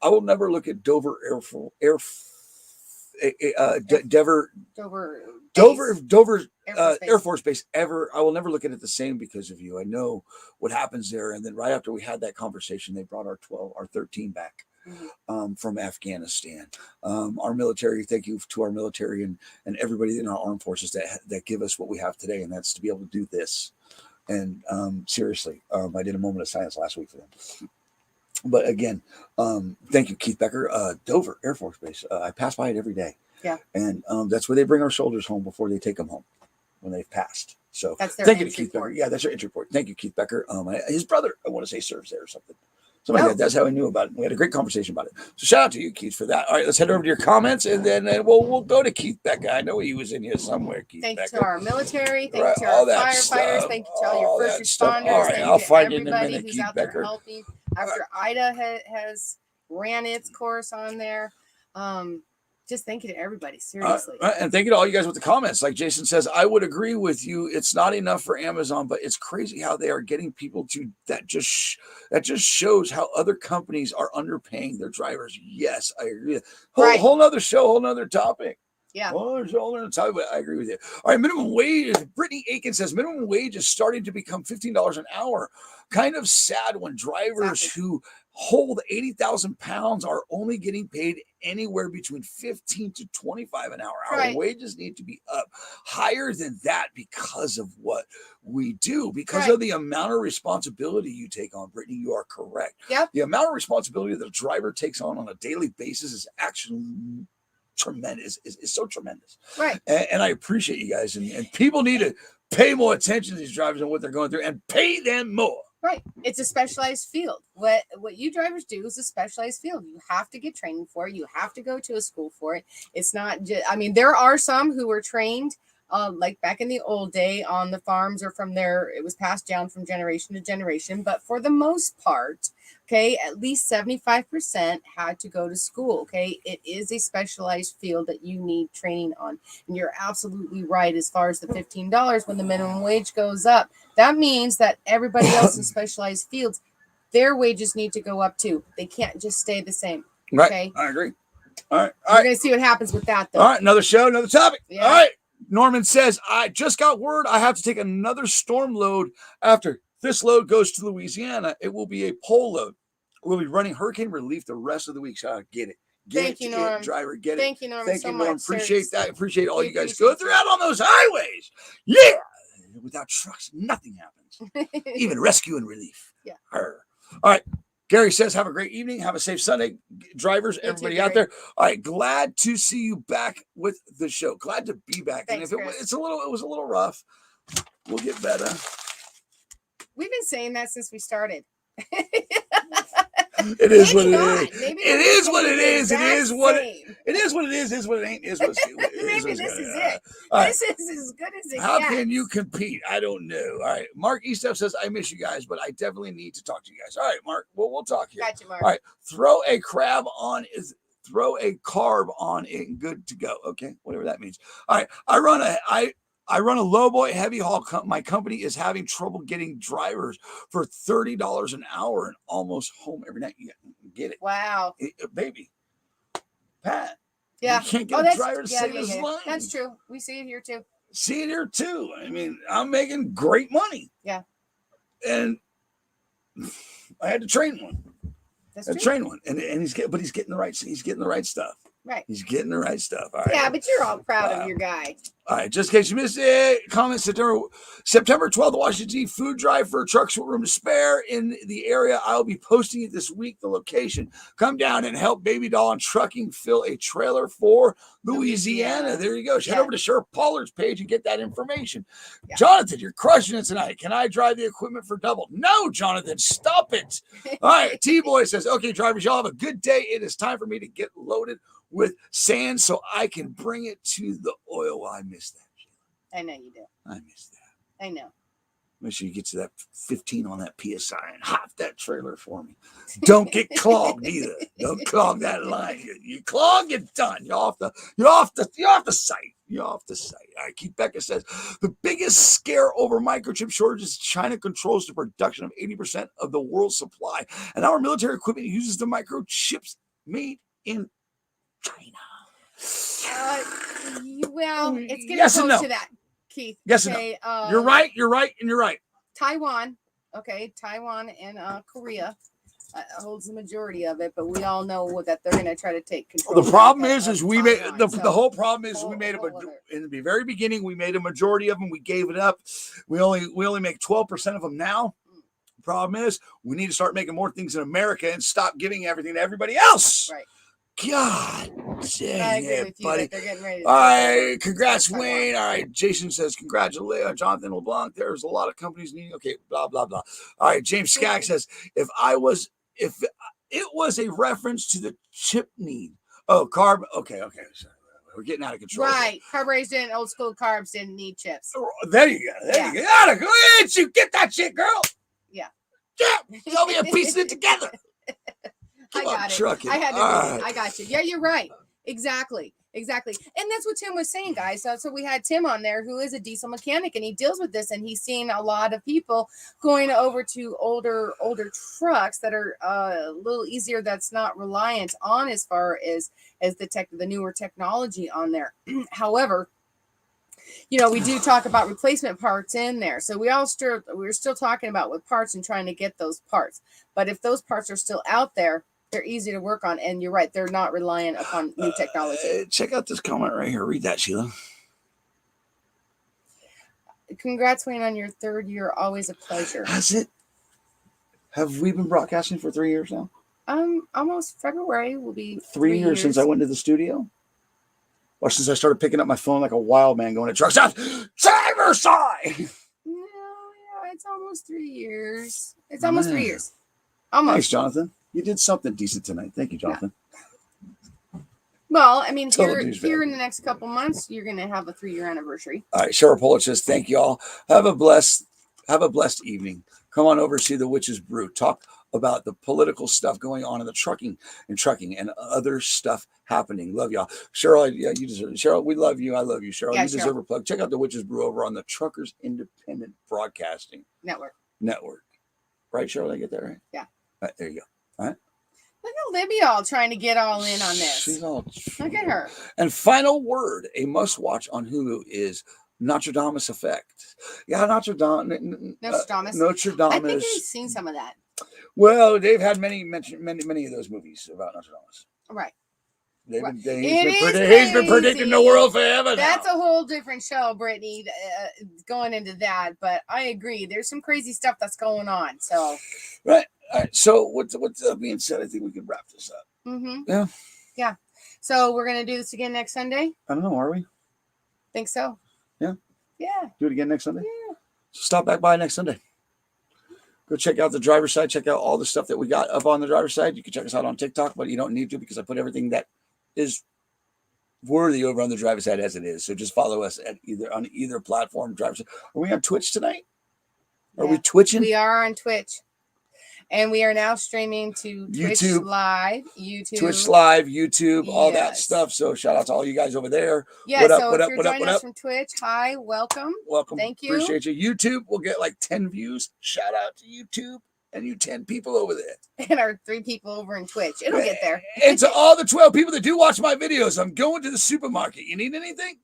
will never look at Dover Air Force Base ever. I will never look at it the same because of you. I know what happens there. And then right after we had that conversation, they brought our 13 back. From Afghanistan. Our military, thank you to our military and everybody in our armed forces that give us what we have today, and that's to be able to do this. And seriously, I did a moment of silence last week for them. But again, thank you, Keith Becker. Dover Air Force Base. I pass by it every day. Yeah. And that's where they bring our soldiers home before they take them home when they've passed. So That's their thank you to entry Keith Becker. port. Yeah, that's your entry port. Thank you, Keith Becker. His brother, I want to say, serves there or something. Something like that. That's how I knew about it. We had a great conversation about it. So shout out to you, Keith, for that. All right, let's head over to your comments, and then we'll go to Keith Becker. I know he was in here somewhere. Keith Thank Becker. you to our military. Thank Right, you to our all that firefighters. stuff. Thank you to all your All first that stuff. responders. All right, Thank I'll you to find you in a everybody minute, who's Keith out Becker. there helping. After Ida has ran its course on there. Just thank you to everybody. Seriously. And thank you to all you guys with the comments. Like Jason says, I would agree with you. It's not enough for Amazon, but it's crazy how they are getting people to that just shows how other companies are underpaying their drivers. Yes, I agree. Whole nother show, whole nother topic. Yeah. Whole nother topic, but I agree with you. All right, minimum wage. Brittany Aiken says minimum wage is starting to become $15 an hour. Kind of sad when drivers who hold 80,000 pounds are only getting paid anywhere between 15 to 25 an hour. Our wages need to be up higher than that because of what we do, because of the amount of responsibility you take on. Brittany, you are correct. Yep. The amount of responsibility that a driver takes on a daily basis is actually tremendous. Is so tremendous. Right. And I appreciate you guys. And people need to pay more attention to these drivers and what they're going through and pay them more. Right. It's a specialized field. What you drivers do is a specialized field. You have to get training for it. You have to go to a school for it. It's not just, I mean, there are some who were trained like back in the old day on the farms or from there, it was passed down from generation to generation. But for the most part, okay, at least 75% had to go to school. Okay. It is a specialized field that you need training on. And you're absolutely right. As far as the $15, when the minimum wage goes up, that means that everybody else in specialized fields, their wages need to go up too. They can't just stay the same. Okay. Right. I agree. All right. We're going to see what happens with that though. All right. Another show, another topic. Yeah. All right. Norman says, I just got word I have to take another storm load after this load goes to Louisiana. It will be a pole load. We'll be running hurricane relief the rest of the week. So get it. Thank you, Norm. Driver, get it. Thank you, Norm. Thank so you, Norm. much. Appreciate that. Appreciate all you guys appreciate go through out on those highways. Yeah. Without trucks, nothing happens. Even rescue and relief. Yeah. All right. Gary says, have a great evening. Have a safe Sunday, drivers, everybody out there. All right. Glad to see you back with the show. Glad to be back. Thanks, and if it was a little rough, we'll get better. We've been saying that since we started. It is what it is. Maybe it is what it is. It is what it is what it is. Is what it ain't. Is what maybe this is it. Right. This is as good as it How gets. can you compete? I don't know. All right. Mark Estep says, I miss you guys, but I definitely need to talk to you guys. All right, Mark. Well, we'll talk here. Gotcha, Mark. All right. Throw a carb on it and good to go. Okay. Whatever that means. All right. I run a lowboy heavy haul. My company is having trouble getting drivers for $30 an hour and almost home every night. You get it. Wow. Baby. Pat. Yeah. You can't get a driver to save his life. That's true. We see it here too. See it here too. I mean, I'm making great money. Yeah. And I had to train one. That's I true. train one. And he's getting the right stuff. Right. He's getting the right stuff. All right. Yeah, but you're all proud of your guy. All right, just in case you missed it, comment September 12th, the Washington D.C. food drive for a truck room to spare in the area. I'll be posting it this week, the location. Come down and help Baby Doll and Trucking fill a trailer for Louisiana. There you go. Head over to Sheriff Pollard's page and get that information. Yeah. Jonathan, you're crushing it tonight. Can I drive the equipment for double? No, Jonathan, stop it. All right, T-Boy says, okay, drivers, y'all have a good day. It is time for me to get loaded with sand so I can bring it to the oil. Well, I miss that. I know you do. I miss that. I know. Make sure you get to that 15 on that PSI and hop that trailer for me. Don't get clogged either. Don't clog that line. You clog, you're done. You're off the site. You're off the site. All right, Keith Becker says the biggest scare over microchip shortages. China controls the production of 80% of the world's supply, and our military equipment uses the microchips made in China. Well, it's getting yes close to that, Keith. Yes okay, and no. You're right, and you're right. Taiwan, Taiwan and Korea holds the majority of it, but we all know that they're going to try to take control. Well, the problem is we made Taiwan, the whole problem is we made in the very beginning we made a majority of them. We gave it up. We only make 12% of them now. The problem is we need to start making more things in America and stop giving everything to everybody else. Right. God. Dang agree it, with you buddy. that they're getting ready to All take over. right, congrats, That's what I Wayne. All right, Jason says congratulations, Jonathan LeBlanc. There's a lot of companies needing. Okay, blah blah blah. All right, James Skaggs says if it was a reference to the chip need. Oh, carb. Okay. Sorry. We're getting out of control. Right. Carburetors and old school carbs didn't need chips. There you go. You go. Gotta go ahead, you get that shit, girl. Yeah. They'll be piecing it together. I got it. I had to do it. I got you. Yeah, you're right. Exactly. And that's what Tim was saying, guys. So we had Tim on there, who is a diesel mechanic, and he deals with this, and he's seen a lot of people going over to older trucks that are a little easier, that's not reliant on as far as the newer technology on there. However, we do talk about replacement parts in there. So we're still talking about with parts and trying to get those parts. But if those parts are still out there, they're easy to work on. And you're right, they're not reliant upon new technology. Check out this comment right here. Read that, Sheila. Congrats, Wayne, on your 3rd year. Always a pleasure. Has it? Have we been broadcasting for 3 years now? Almost February will be 3 years since I went to the studio. Or since I started picking up my phone like a wild man going to truck stop. Driver side! No, yeah, it's almost 3 years. It's almost 3 years. Almost. Thanks, Jonathan. You did something decent tonight. Thank you, Jonathan. Yeah. Well, I mean, Total here in the next couple months, you're going to have a 3-year anniversary. All right, Cheryl Polich says, thank you all. Have a blessed evening. Come on over, see the Witch's Brew. Talk about the political stuff going on in the trucking and other stuff happening. Love y'all. Cheryl, yeah, you deserve it. Cheryl, we love you. I love you, Cheryl. Yeah, you deserve a plug. Check out the Witch's Brew over on the Truckers Independent Broadcasting Network. Right, Cheryl? Did I get that right? Yeah. All right, there you go. All right. Look at Libby all trying to get all in on this. She's all Look at her. And final word, a must watch on Hulu is Notre Dame's Effect. Yeah, Notre Dame. Notre Dame. I think I've seen some of that. Well, they've had many of those movies about Notre Dame. Right. He's been predicting the world forever. That's a whole different show, Brittany, going into that. But I agree. There's some crazy stuff that's going on. So. Right. All right. So what's being said? I think we can wrap this up. Mm-hmm. Yeah. So we're gonna do this again next Sunday. I don't know. Are we? Think so. Yeah. Yeah. Do it again next Sunday. Yeah. So stop back by next Sunday. Go check out the driver's side. Check out all the stuff that we got up on the driver's side. You can check us out on TikTok, but you don't need to because I put everything that is worthy over on the driver's side as it is. So just follow us at either platform. Driver's side. Are we on Twitch tonight? Are we twitching? We are on Twitch. And we are now streaming to Twitch Live, YouTube, all that stuff. So shout out to all you guys over there. Yeah, if you're joining us from Twitch, hi, welcome. Thank you. Appreciate you. YouTube will get like 10 views. Shout out to YouTube and you 10 people over there. And our 3 people over in Twitch. It'll get there. And to all the 12 people that do watch my videos, I'm going to the supermarket. You need anything?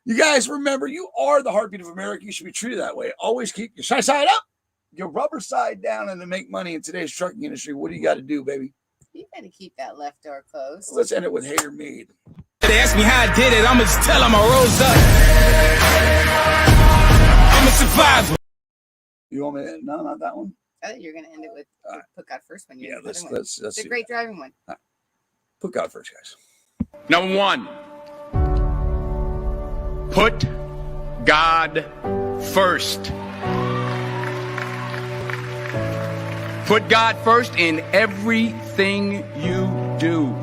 You guys remember, you are the heartbeat of America. You should be treated that way. Always keep your side up, your rubber side down, and to make money in today's trucking industry. What do you got to do, baby? You better keep that left door closed. Let's end it with Hater Mead. They ask me how I did it, I'ma just tell them I rose up. I'm a survivor. You want me to? No, not that one. I think you're going to end it with Put God First one. Yeah, let's it's a great driving one. Right. Put God first, guys. Number 1. Put God first. Put God first in everything you do.